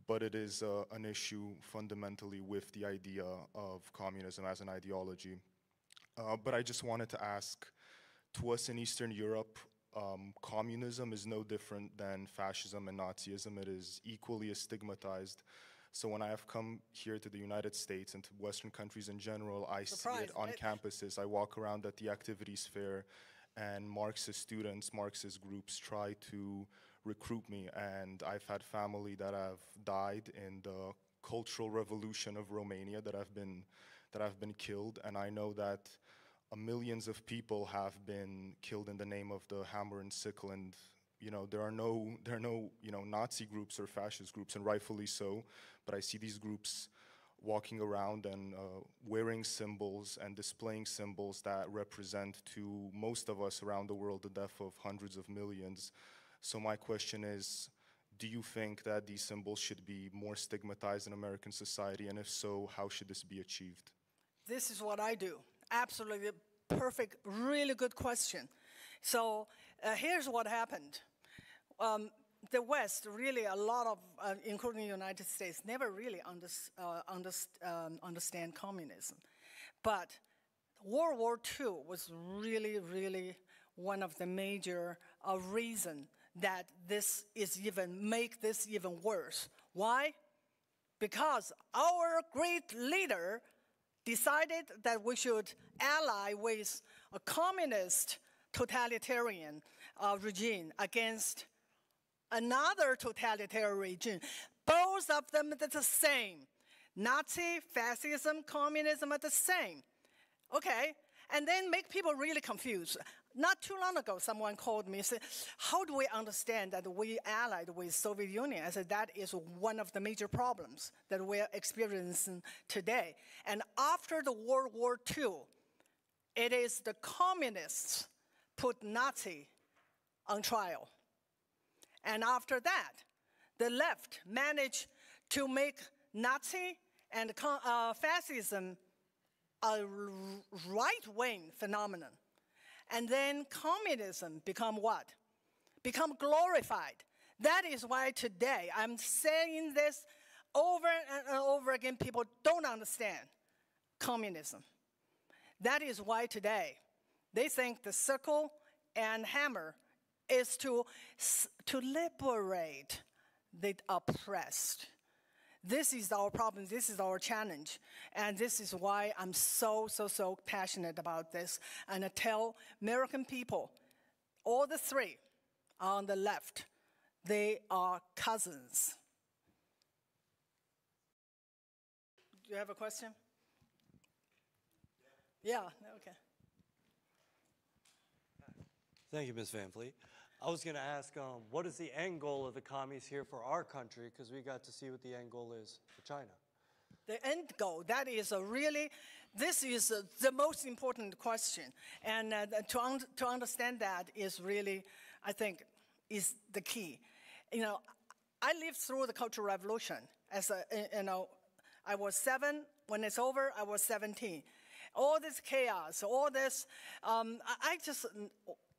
[SPEAKER 5] But it is an issue fundamentally with the idea of communism as an ideology. But I just wanted to ask, to us in Eastern Europe, communism is no different than fascism and Nazism. It is equally stigmatized. So when I have come here to the United States and to Western countries in general, I see it on campuses. I walk around at the activities fair, and Marxist students, Marxist groups try to recruit me, and I've had family that have died in the cultural revolution of Romania, that have been killed, and I know that millions of people have been killed in the name of the hammer and sickle, and there are no Nazi groups or fascist groups, and rightfully so, but I see these groups walking around and wearing symbols and displaying symbols that represent to most of us around the world the death of hundreds of millions. So my question is, do you think that these symbols should be more stigmatized in American society? And if so, how should this be achieved?
[SPEAKER 2] This is what I do. Absolutely perfect, really good question. So here's what happened. The West, really a lot of, including the United States, never really understand communism. But World War II was really, really one of the major reasons that this is make this even worse. Why? Because our great leader decided that we should ally with a communist totalitarian regime against another totalitarian regime. Both of them are the same. Nazi, fascism, communism are the same. Okay, and then make people really confused. Not too long ago, someone called me and said, how do we understand that we allied with Soviet Union? I said, that is one of the major problems that we're experiencing today. And after the World War II, it is the communists put Nazi on trial. And after that, the left managed to make Nazi and fascism a right-wing phenomenon. And then communism become what? Become glorified. That is why today, I'm saying this over and over again, people don't understand communism. That is why today, they think the sickle and hammer is to liberate the oppressed. This is our problem, this is our challenge, and this is why I'm so passionate about this. And I tell American people, All the three on the left, they are cousins. Do you have a question? Yeah, okay.
[SPEAKER 6] Thank you, Ms. Van Fleet. I was going to ask, what is the end goal of the commies here for our country? Because we got to see what the end goal is for China.
[SPEAKER 2] The end goal, that is this is the most important question. And to understand that is really, I think, is the key. You know, I lived through the Cultural Revolution. I was 7. When it's over, I was 17. All this chaos, all this, I just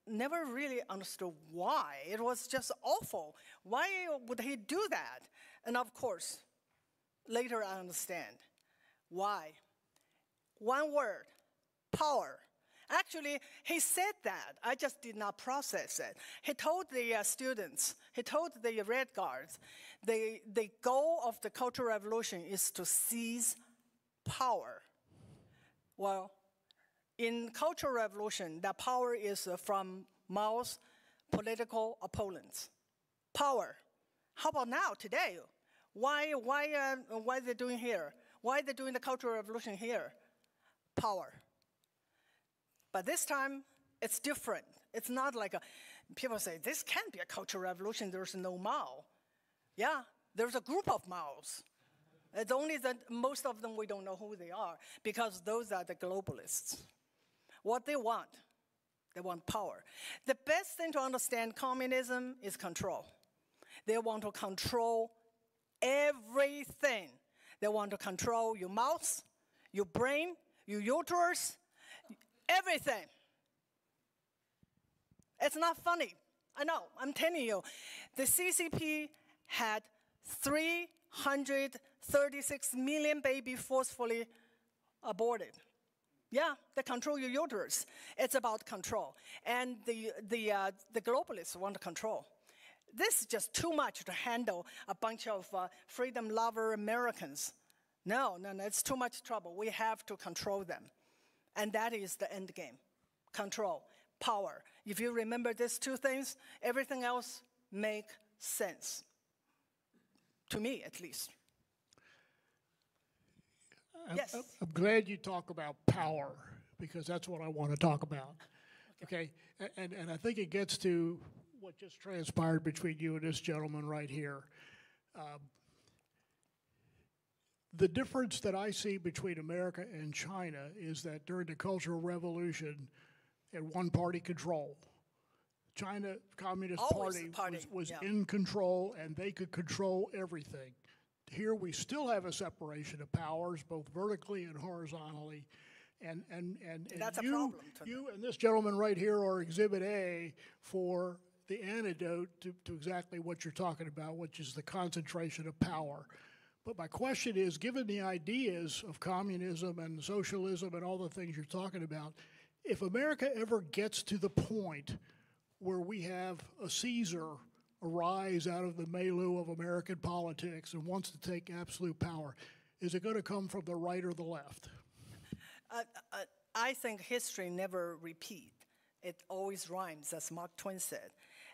[SPEAKER 2] never really understood why. It was just awful. Why would he do that? And of course, later I understand why. One word, power. Actually, he said that. I just did not process it. He told the students, he told the Red Guards, the goal of the Cultural Revolution is to seize power. Well, in Cultural Revolution, that power is from Mao's political opponents. Power. How about now, today? Why are they doing here? Why are they doing the Cultural Revolution here? Power. But this time, it's different. It's not like people say, this can't be a Cultural Revolution, there's no Mao. Yeah, there's a group of Maos. It's only that most of them we don't know who they are, because those are the globalists. What they want power. The best thing to understand communism is control. They want to control everything. They want to control your mouth, your brain, your uterus, everything. It's not funny. I know, I'm telling you. The CCP had 336 million babies forcefully aborted. Yeah, they control your uterus. It's about control. And the globalists want control. This is just too much to handle a bunch of freedom lover Americans. No, it's too much trouble. We have to control them. And that is the end game. Control, power. If you remember these two things, everything else makes sense. To me, at least. Yes.
[SPEAKER 7] I'm glad you talk about power, because that's what I want to talk about. Okay? And I think it gets to what just transpired between you and this gentleman right here. The difference that I see between America and China is that during the Cultural Revolution, at one-party control. China Communist Party was in control, and they could control everything. Here we still have a separation of powers, both vertically and horizontally. And
[SPEAKER 2] that's a problem.
[SPEAKER 7] You and this gentleman right here are Exhibit A for the antidote to exactly what you're talking about, which is the concentration of power. But my question is, given the ideas of communism and socialism and all the things you're talking about, if America ever gets to the point where we have a Caesar arise out of the milieu of American politics and wants to take absolute power, is it going to come from the right or the left?
[SPEAKER 2] I think history never repeats. It always rhymes, as Mark Twain said.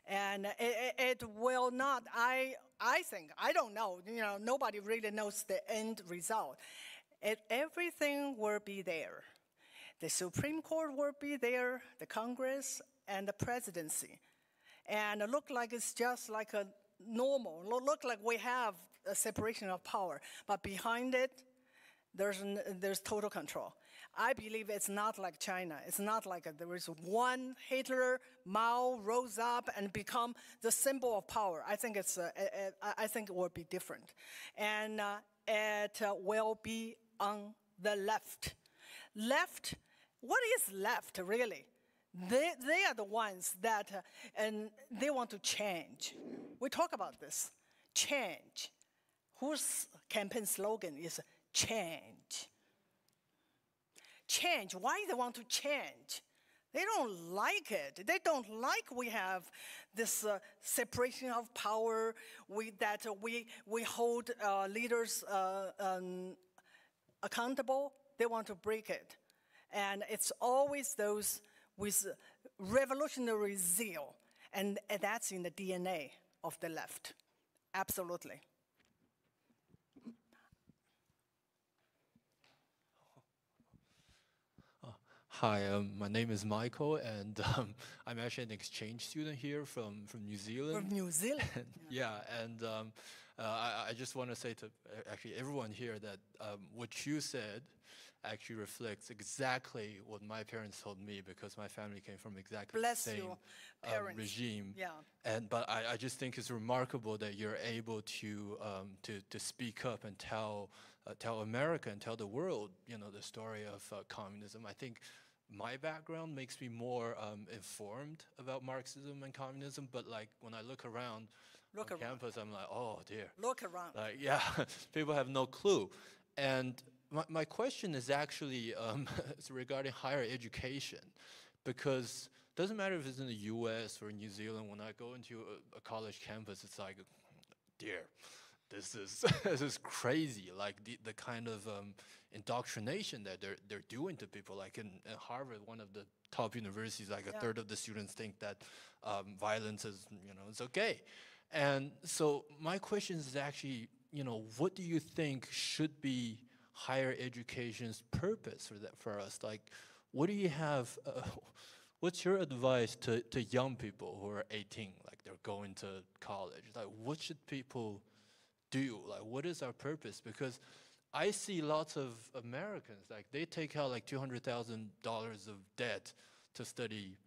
[SPEAKER 2] And it will not, I think, I don't know, nobody really knows the end result. Everything will be there. The Supreme Court will be there, the Congress, and the presidency. And it look like it's just like a normal, look like we have a separation of power. But behind it, there's total control. I believe it's not like China. It's not like there is one Hitler, Mao rose up and become the symbol of power. I think I think it will be different, and it will be on the left. Left. What is left really? They are the ones that and they want to change. We talk about this. Change. Whose campaign slogan is change? Change. Why they want to change? They don't like it. They don't like we have this separation of power. We hold leaders accountable. They want to break it. And it's always those with revolutionary zeal. And that's in the DNA of the left. Absolutely.
[SPEAKER 8] Hi, my name is Michael, and I'm actually an exchange student here from New Zealand.
[SPEAKER 2] From New Zealand?
[SPEAKER 8] Yeah, and I just want to say to actually everyone here that what you said actually reflects exactly what my parents told me, because my family came from exactly the same regime.
[SPEAKER 2] Yeah.
[SPEAKER 8] But I just think it's remarkable that you're able to speak up and tell America and tell the world, the story of communism. I think my background makes me more informed about Marxism and communism, but like when I look around on campus, I'm like, oh dear.
[SPEAKER 2] Look around.
[SPEAKER 8] Like, yeah, people have no clue. And my question is actually it's regarding higher education, because it doesn't matter if it's in the US or New Zealand. When I go into a college campus, it's like, dear, this is crazy. Like the kind of indoctrination that they're doing to people. Like in Harvard, one of the top universities, like a third of the students think that violence is, it's okay. And so my question is actually, what do you think should be higher education's purpose for us? Like, what do you have? What's your advice to young people who are 18, like they're going to college? Like, what should people do? Like, what is our purpose? Because I see lots of Americans, like they take out like $200,000 of debt to study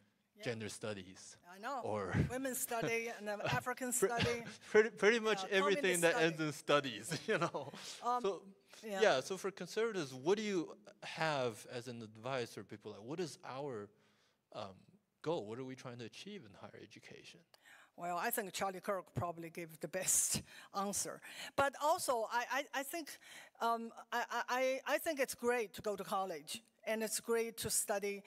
[SPEAKER 8] gender studies.
[SPEAKER 2] I know.
[SPEAKER 8] Or
[SPEAKER 2] women's study and African study.
[SPEAKER 8] Pretty much everything that ends in studies, So for conservatives, what do you have as an advice for people? Like, what is our goal? What are we trying to achieve in higher education?
[SPEAKER 2] Well, I think Charlie Kirk probably gave the best answer. But also, I think it's great to go to college, and it's great to study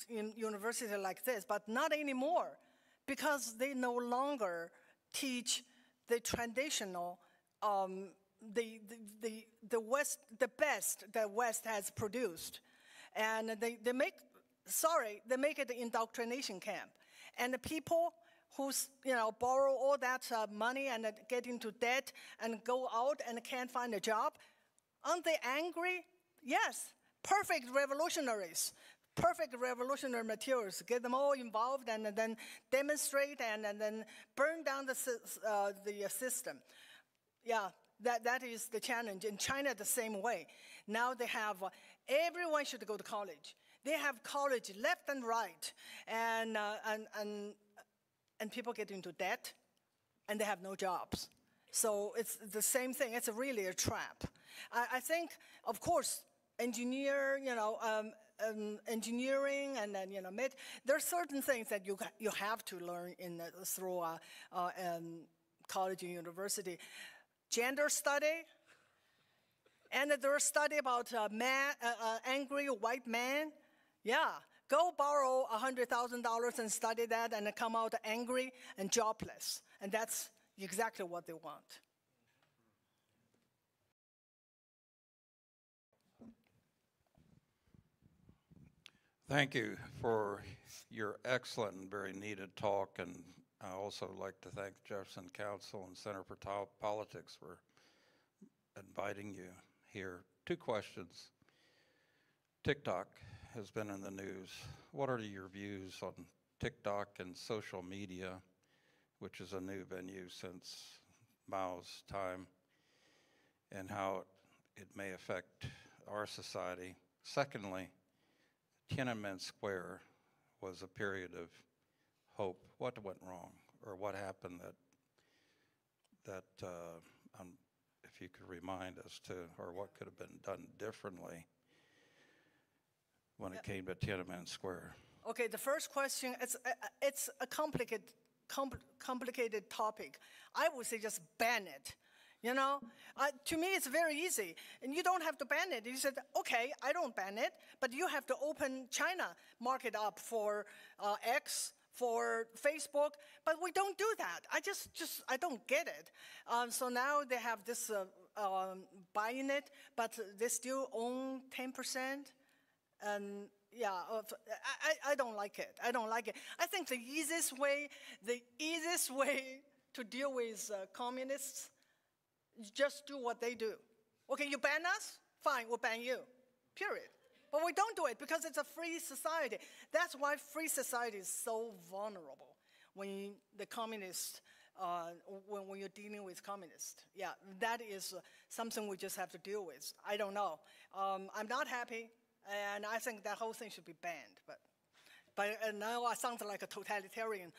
[SPEAKER 2] in university like this, but not anymore, because they no longer teach the traditional, the best that West has produced, and they make it an indoctrination camp, and the people who borrow all that money and get into debt and go out and can't find a job, aren't they angry? Yes, perfect revolutionaries. Perfect revolutionary materials, get them all involved and then demonstrate and then burn down the system. Yeah, that is the challenge. In China, the same way. Now they have, everyone should go to college. They have college left and right, and people get into debt, and they have no jobs. So it's the same thing. It's really a trap. I think, of course, engineering and then there are certain things that you have to learn through college and university. Gender study, and there's study about angry white man. Yeah, go borrow $100,000 and study that, and come out angry and jobless, and that's exactly what they want.
[SPEAKER 9] Thank you for your excellent and very needed talk, and I also like to thank the Jefferson Council and Center for Politics for inviting you here. 2 questions. TikTok has been in the news. What are your views on TikTok and social media, which is a new venue since Mao's time, and how it may affect our society? Secondly, Tiananmen Square was a period of hope. What went wrong, or what happened that if you could remind us or what could have been done differently when it came to Tiananmen Square?
[SPEAKER 2] Okay, the first question, it's a complicated topic. I would say just ban it. To me, it's very easy. And you don't have to ban it. You said, okay, I don't ban it, but you have to open China market up for X, for Facebook, but we don't do that. I don't get it. So now they have this buying it, but they still own 10%. And yeah, I don't like it. I don't like it. I think the easiest way to deal with communists is just do what they do. Okay, you ban us? Fine, we'll ban you. Period. But we don't do it because it's a free society. That's why free society is so vulnerable when the communists, when you're dealing with communists. Yeah, that is something we just have to deal with. I don't know. I'm not happy, and I think that whole thing should be banned. But now I sound like a totalitarian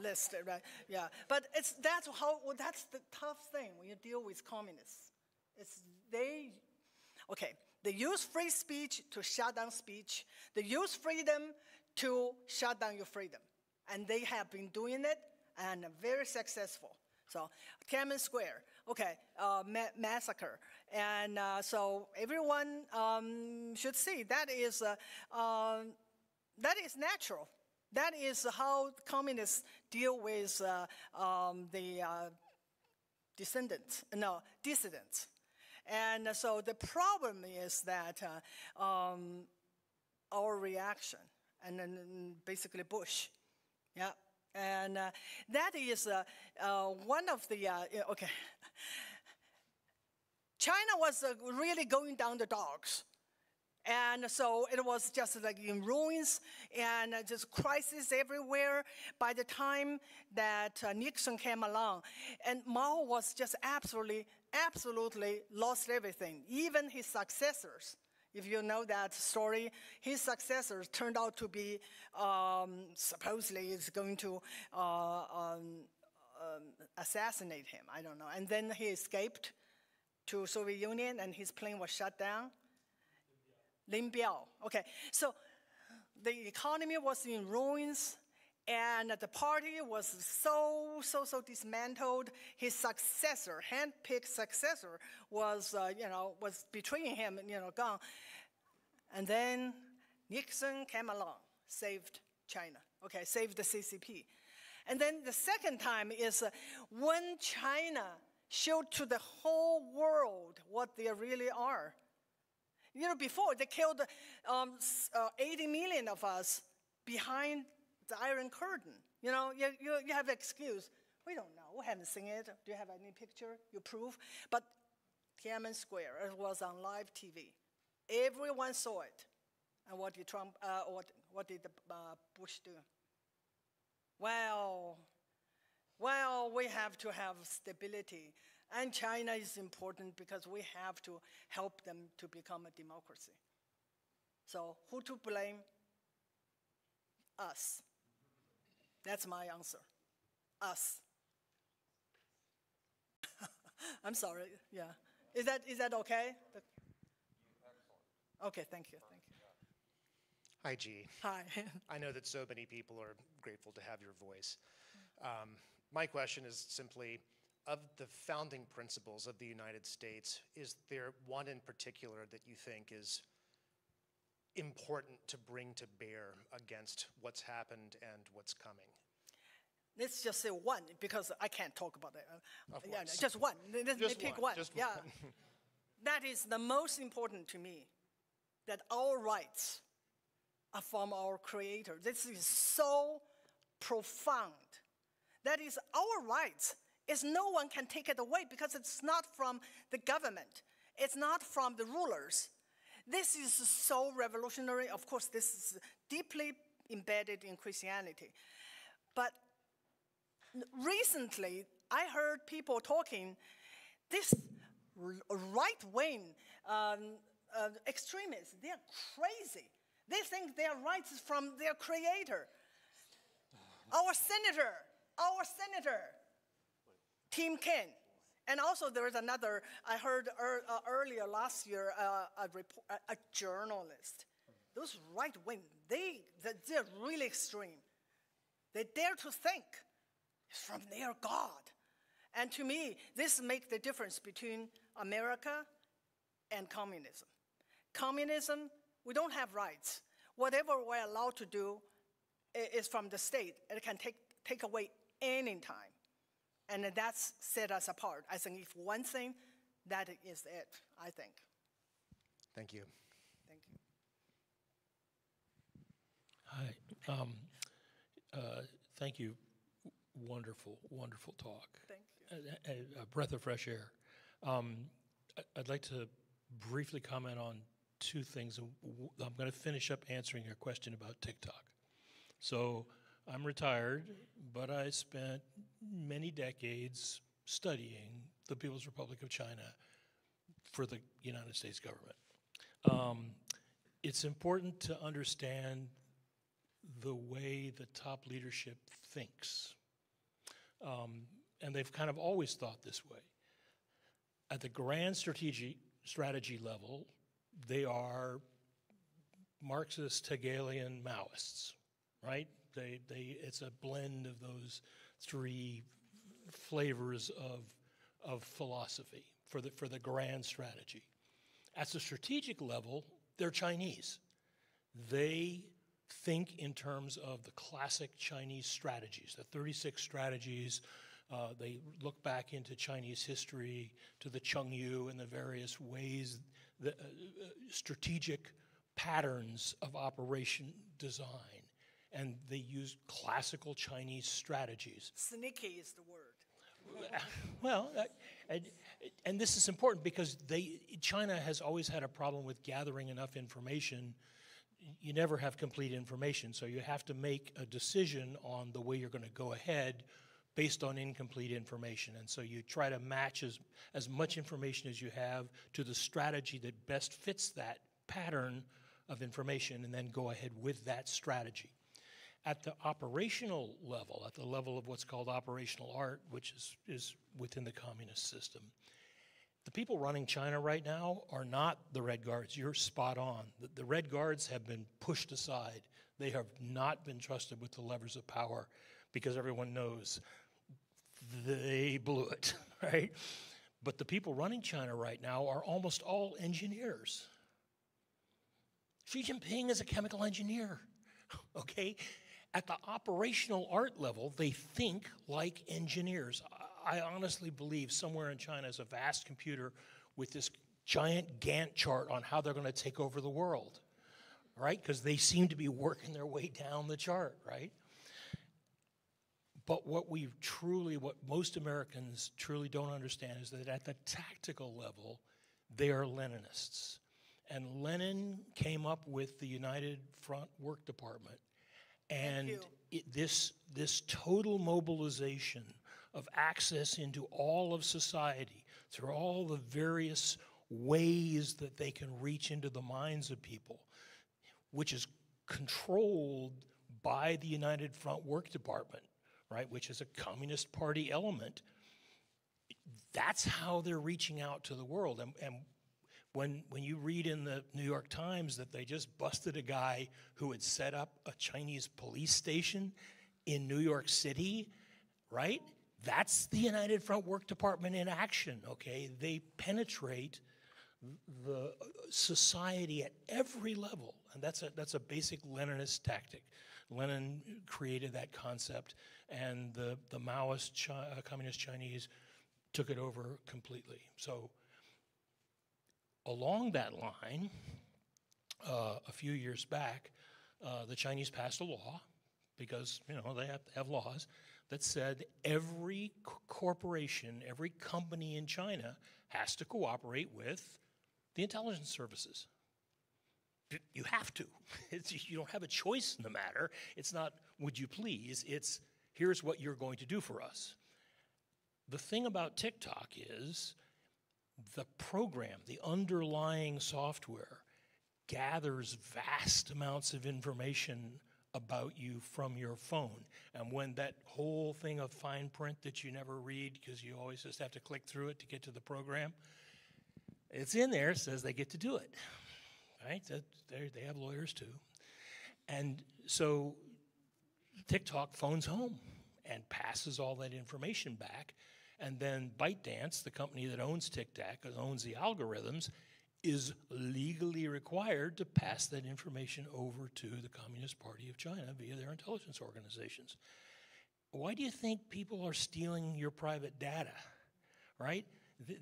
[SPEAKER 2] list, right? Yeah, but that's the tough thing when you deal with communists. They use free speech to shut down speech. They use freedom to shut down your freedom. And they have been doing it and very successful. So Tiananmen Square, okay, massacre. And so everyone should see that is natural. That is how communists deal with the dissidents. And so the problem is that our reaction, and then basically Bush, yeah, and that is one of the, okay. China was really going down the dogs. And so it was just like in ruins and just crisis everywhere by the time that Nixon came along. And Mao was just absolutely lost everything, even his successors. If you know that story, his successors turned out to be, supposedly is going to assassinate him, I don't know. And then he escaped to Soviet Union and his plane was shut down. Lin Biao. Okay, so the economy was in ruins, and the party was so dismantled. His successor, hand-picked successor, was betraying him, gone. And then Nixon came along, saved China. Okay, saved the CCP. And then the second time is when China showed to the whole world what they really are. Before they killed 80 million of us behind the Iron Curtain. You have an excuse. We don't know. We haven't seen it. Do you have any picture? You prove? But Tiananmen Square, it was on live TV. Everyone saw it. And what did Trump? What did Bush do? Well, we have to have stability. And China is important because we have to help them to become a democracy. So who to blame? Us. That's my answer. Us. I'm sorry. Yeah. Is that okay? Okay. Thank you.
[SPEAKER 10] Hi, G.
[SPEAKER 2] Hi.
[SPEAKER 10] I know that so many people are grateful to have your voice. My question is simply, of the founding principles of the United States, is there one in particular that you think is important to bring to bear against what's happened and what's coming?
[SPEAKER 2] Let's just say one, because I can't talk about it.
[SPEAKER 10] Yeah,
[SPEAKER 2] just one. Let me pick one.
[SPEAKER 10] Just
[SPEAKER 2] yeah.
[SPEAKER 10] one.
[SPEAKER 2] That is the most important to me, that our rights are from our Creator. This is so profound. That is our rights. No one can take it away because it's not from the government. It's not from the rulers. This is so revolutionary. Of course, this is deeply embedded in Christianity. But recently, I heard people talking, this right-wing extremists, they're crazy. They think their rights is from their Creator. Our senator, Tim Kaine. And also there is another, I heard earlier last year, a journalist. Those right-wing, they're really extreme. They dare to think it's from their God. And to me, this makes the difference between America and communism. Communism, we don't have rights. Whatever we're allowed to do is from the state. It can take away any time. And that's set us apart. I think if one thing, that is it, I think.
[SPEAKER 10] Thank you.
[SPEAKER 2] Thank you.
[SPEAKER 11] Thank you. Wonderful, wonderful talk.
[SPEAKER 2] Thank you.
[SPEAKER 11] A breath of fresh air. I'd like to briefly comment on two things. I'm going to finish up answering your question about TikTok. So I'm retired, but I spent many decades studying the People's Republic of China for the United States government. It's important to understand the way the top leadership thinks. And they've kind of always thought this way. At the grand strategy level, they are Marxist, Hegelian Maoists, right? It's a blend of those three flavors of philosophy for the grand strategy. At the strategic level, they're Chinese. They think in terms of the classic Chinese strategies, the 36 strategies. They look back into Chinese history, to the Chengyu and the various ways, the strategic patterns of operation design. And they use classical Chinese strategies.
[SPEAKER 2] Sneaky is the word.
[SPEAKER 11] Well, and this is important because China has always had a problem with gathering enough information. You never have complete information, so you have to make a decision on the way you're going to go ahead based on incomplete information. And so you try to match as much information as you have to the strategy that best fits that pattern of information, and then go ahead with that strategy. At the operational level, at the level of what's called operational art, which is within the communist system, the people running China right now are not the Red Guards. You're spot on. The Red Guards have been pushed aside. They have not been trusted with the levers of power because everyone knows they blew it, right? But the people running China right now are almost all engineers. Xi Jinping is a chemical engineer, okay? At the operational art level, they think like engineers. I honestly believe somewhere in China is a vast computer with this giant Gantt chart on how they're going to take over the world, right? Because they seem to be working their way down the chart, right? But what most Americans truly don't understand is that at the tactical level, they are Leninists. And Lenin came up with the United Front Work Department. And this total mobilization of access into all of society through all the various ways that they can reach into the minds of people, which is controlled by the United Front Work Department, right, which is a Communist Party element. That's how they're reaching out to the world. And when you read in the New York Times that they just busted a guy who had set up a Chinese police station in New York City, right? That's the United Front Work Department in action, okay? They penetrate the society at every level, and that's a basic Leninist tactic. Lenin created that concept, and the Maoist Communist Chinese took it over completely. So along that line, a few years back, the Chinese passed a law, because they have to have laws, that said every corporation, every company in China has to cooperate with the intelligence services. You have to. You don't have a choice in the matter. It's not, would you please? It's, here's what you're going to do for us. The thing about TikTok is the program, the underlying software, gathers vast amounts of information about you from your phone. And when that whole thing of fine print that you never read because you always just have to click through it to get to the program, it's in there, it says they get to do it, right? They have lawyers too. And so TikTok phones home and passes all that information back. And then ByteDance, the company that owns TikTok, owns the algorithms, is legally required to pass that information over to the Communist Party of China via their intelligence organizations. Why do you think people are stealing your private data, right?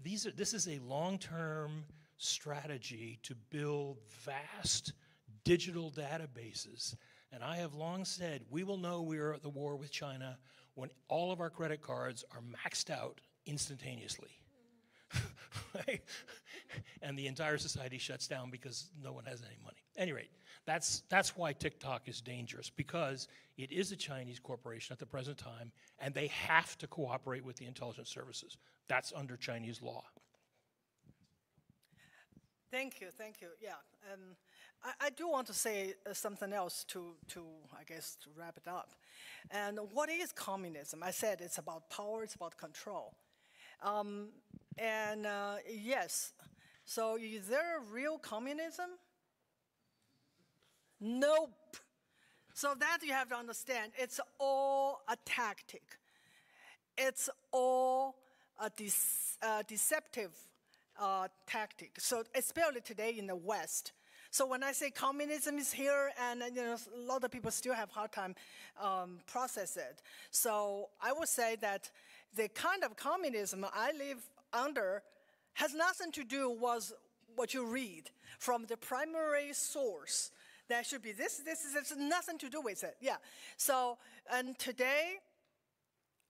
[SPEAKER 11] This is a long-term strategy to build vast digital databases And I have long said, we will know we are at the war with China when all of our credit cards are maxed out instantaneously. Right? And the entire society shuts down because no one has any money. At any rate, that's why TikTok is dangerous, because it is a Chinese corporation at the present time, and they have to cooperate with the intelligence services. That's under Chinese law.
[SPEAKER 2] Thank you, yeah. I do want to say something else to, I guess, to wrap it up. And what is communism? I said it's about power, it's about control. Yes, so is there real communism? Nope. So that you have to understand, it's all a tactic. It's all a deceptive tactic. So especially today in the West. So when I say communism is here, and a lot of people still have a hard time process it. So I would say that the kind of communism I live under has nothing to do with what you read from the primary source. That should be this has nothing to do with it. Yeah. So, and today,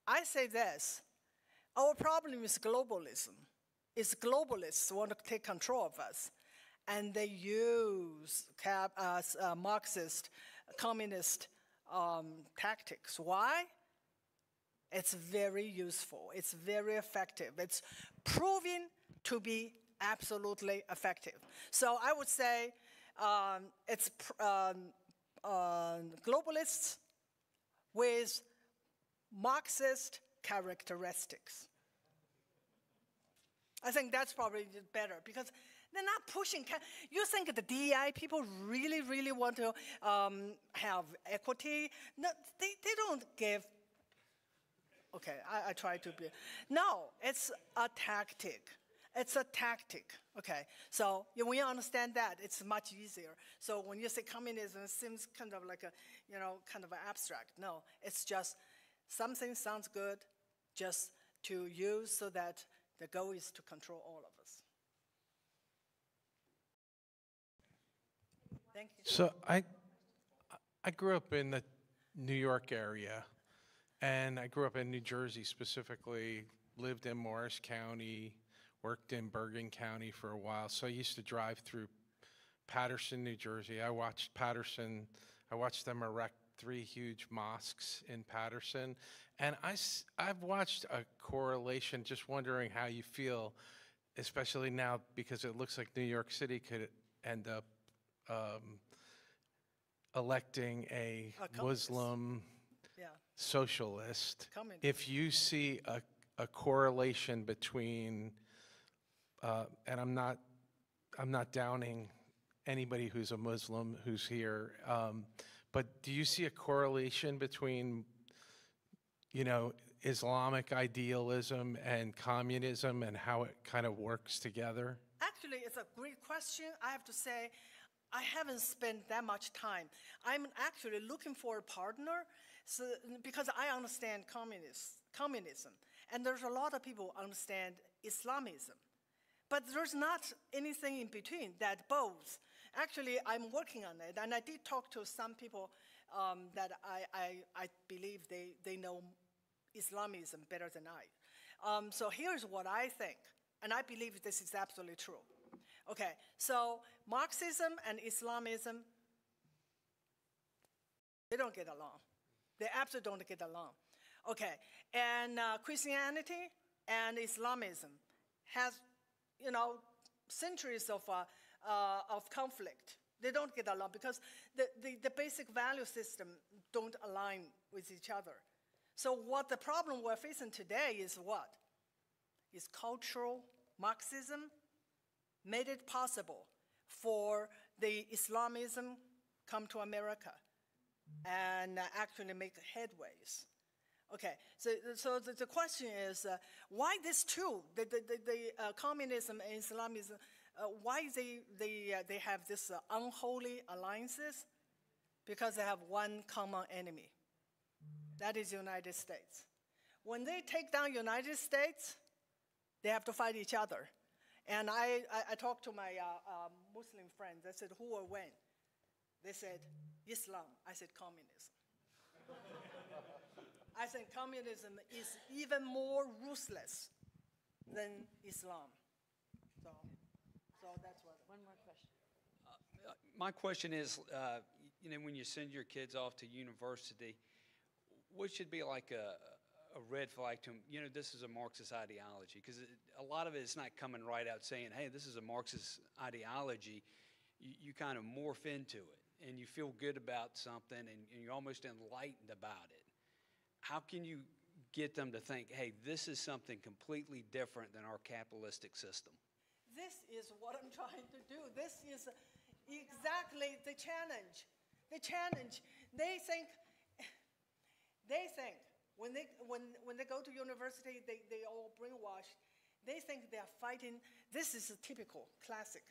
[SPEAKER 2] I say this, our problem is globalism. It's globalists who want to take control of us. And they use Marxist, communist tactics. Why? It's very useful. It's very effective. It's proven to be absolutely effective. So I would say it's globalists with Marxist characteristics. I think that's probably better, because they're not pushing. You think the DEI people really, really want to have equity? No, they don't give. Okay, I try to be. No, it's a tactic. It's a tactic. Okay, so when you understand that, it's much easier. So when you say communism, it seems kind of like a, kind of abstract. No, it's just something sounds good, just to use so that the goal is to control all of us. Thank you.
[SPEAKER 12] So I grew up in the New York area, and I grew up in New Jersey specifically, lived in Morris County, worked in Bergen County for a while. So I used to drive through Paterson, New Jersey. I watched them erect 3 huge mosques in Paterson. And I've watched a correlation, just wondering how you feel, especially now, because it looks like New York City could end up electing a Muslim socialist. If you see a correlation between, and I'm not downing anybody who's a Muslim who's here, but do you see a correlation between, Islamic idealism and communism and how it kind of works together?
[SPEAKER 2] Actually, it's a great question. I have to say, I haven't spent that much time. I'm actually looking for a partner, because I understand communism, and there's a lot of people who understand Islamism. But there's not anything in between, that both. Actually, I'm working on it, and I did talk to some people that I believe they know Islamism better than I. So here's what I think, and I believe this is absolutely true. Okay, so Marxism and Islamism, they don't get along. They absolutely don't get along. Okay, and Christianity and Islamism has, centuries of conflict. They don't get along because the basic value system don't align with each other. So what the problem we're facing today is what? Is cultural Marxism made it possible for the Islamism come to America and actually make headways. Okay, so the question is, why these two, the communism and Islamism, why they have this unholy alliances? Because they have one common enemy. That is the United States. When they take down United States, they have to fight each other. And I talked to my Muslim friends. I said, who or when? They said, Islam. I said communism. I think communism is even more ruthless than Islam. So that's what. One more question.
[SPEAKER 13] My question is, when you send your kids off to university, what should be like a red flag to them? This is a Marxist ideology, because a lot of it is not coming right out saying, hey, this is a Marxist ideology. You kind of morph into it, and you feel good about something, and you're almost enlightened about it. How can you get them to think, hey, this is something completely different than our capitalistic system?
[SPEAKER 2] This is what I'm trying to do. This is exactly the challenge. The challenge. They think when they go to university, they all brainwashed. They think they are fighting. This is a typical classic.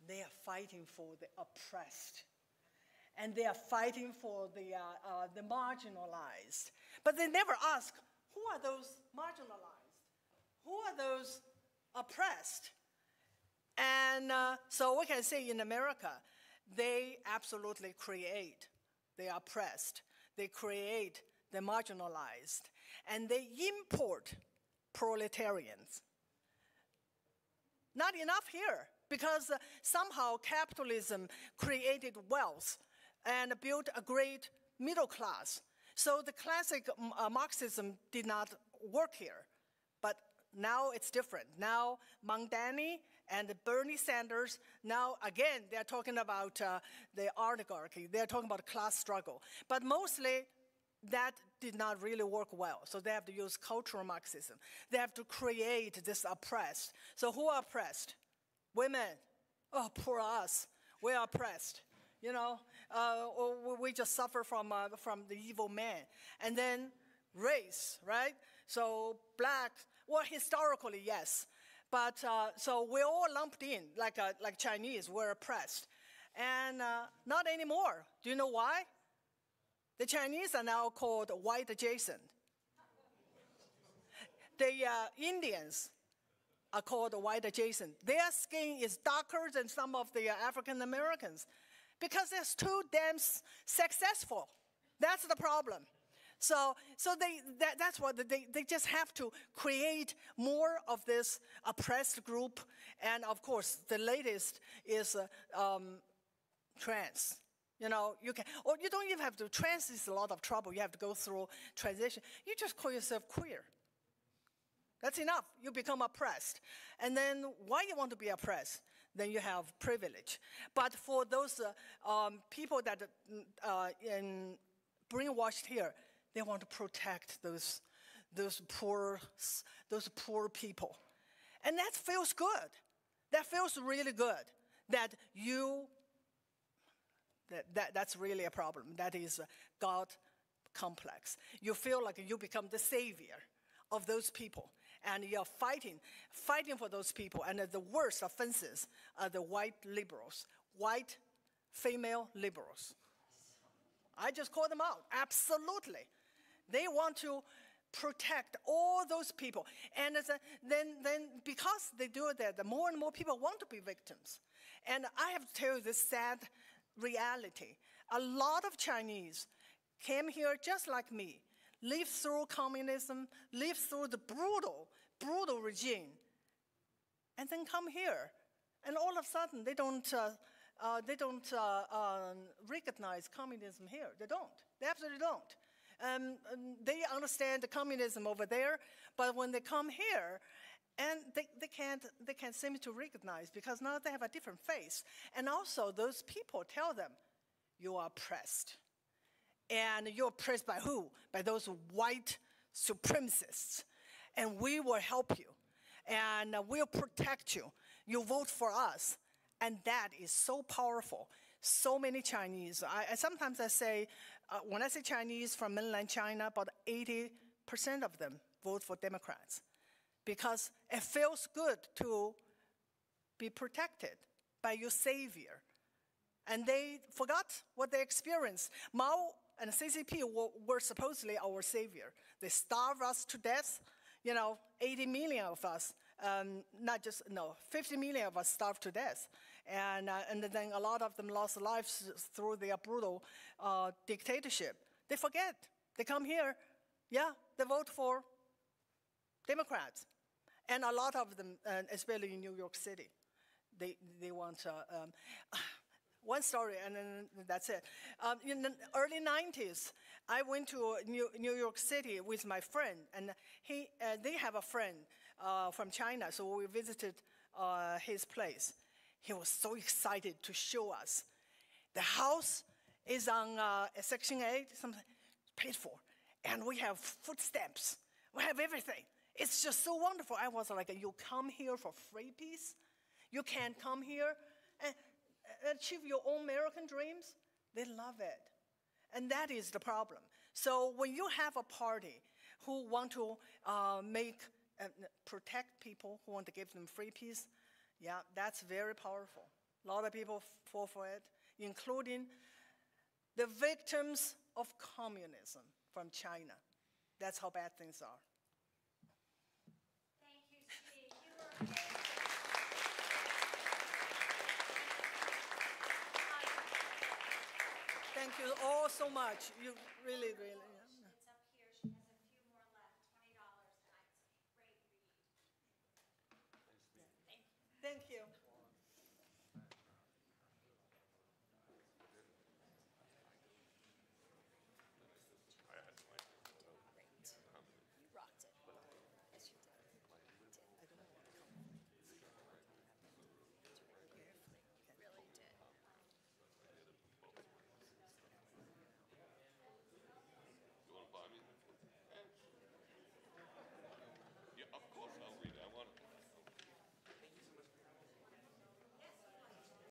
[SPEAKER 2] They are fighting for the oppressed, and they are fighting for the marginalized. But they never ask, who are those marginalized? Who are those oppressed? And so we can say in America, they absolutely create the oppressed. They create the marginalized. And they import proletarians. Not enough here, because somehow capitalism created wealth and built a great middle class. So the classic Marxism did not work here. But now it's different. Now Mondani and Bernie Sanders, now again, they're talking about the oligarchy. They're talking about class struggle. But mostly, that did not really work well. So they have to use cultural Marxism. They have to create this oppressed. So who are oppressed? Women. Oh, poor us. We are oppressed. We just suffer from the evil man. And then race, right? So black, well, historically, yes. But so we're all lumped in, like Chinese, we're oppressed. And not anymore. Do you know why? The Chinese are now called white adjacent. The Indians are called white adjacent. Their skin is darker than some of the African Americans because they're too damn successful. That's the problem. So that's what they just have to create more of this oppressed group. And of course, the latest is trans. You don't even have to. Trans is a lot of trouble. You have to go through transition. You just call yourself queer. That's enough. You become oppressed. And then why you want to be oppressed? Then you have privilege. But for those people that brainwashed here, they want to protect those poor people. And that feels good. That feels really good. That's really a problem. That is God complex. You feel like you become the savior of those people. And you're fighting for those people. And the worst offenses are the white liberals, white female liberals. I just call them out, absolutely. They want to protect all those people. And then because they do that, the more and more people want to be victims. And I have to tell you this sad reality. A lot of Chinese came here just like me, lived through communism, lived through the brutal regime, and then come here. And all of a sudden, they don't recognize communism here. They don't. They absolutely don't. They understand the communism over there, but when they come here, and they can't seem to recognize because now they have a different face. And also, those people tell them, you are oppressed. And you're oppressed by who? By those white supremacists. And we will help you. And we'll protect you. You vote for us. And that is so powerful. So many Chinese. Sometimes I say, when I say Chinese from mainland China, about 80% of them vote for Democrats. Because it feels good to be protected by your savior. And they forgot what they experienced. Mao and CCP were supposedly our savior. They starved us to death. 80 million of us, 50 million of us starved to death. And then a lot of them lost lives through their brutal dictatorship. They forget. They come here, yeah, they vote for Democrats. And a lot of them, especially in New York City, they want one story, and then that's it. In the early 90s, I went to New York City with my friend, and they have a friend from China, so we visited his place. He was so excited to show us. The house is on Section 8, something paid for, and we have footsteps. We have everything. It's just so wonderful. I was like, you come here for free peace? You can come here and achieve your own American dreams? They love it. And that is the problem. So when you have a party who want to protect people, who want to give them free peace, yeah, that's very powerful. A lot of people fall for it, including the victims of communism from China. That's how bad things are.
[SPEAKER 1] Thank you, Steve. You were
[SPEAKER 2] Thank you all so much. You really, really.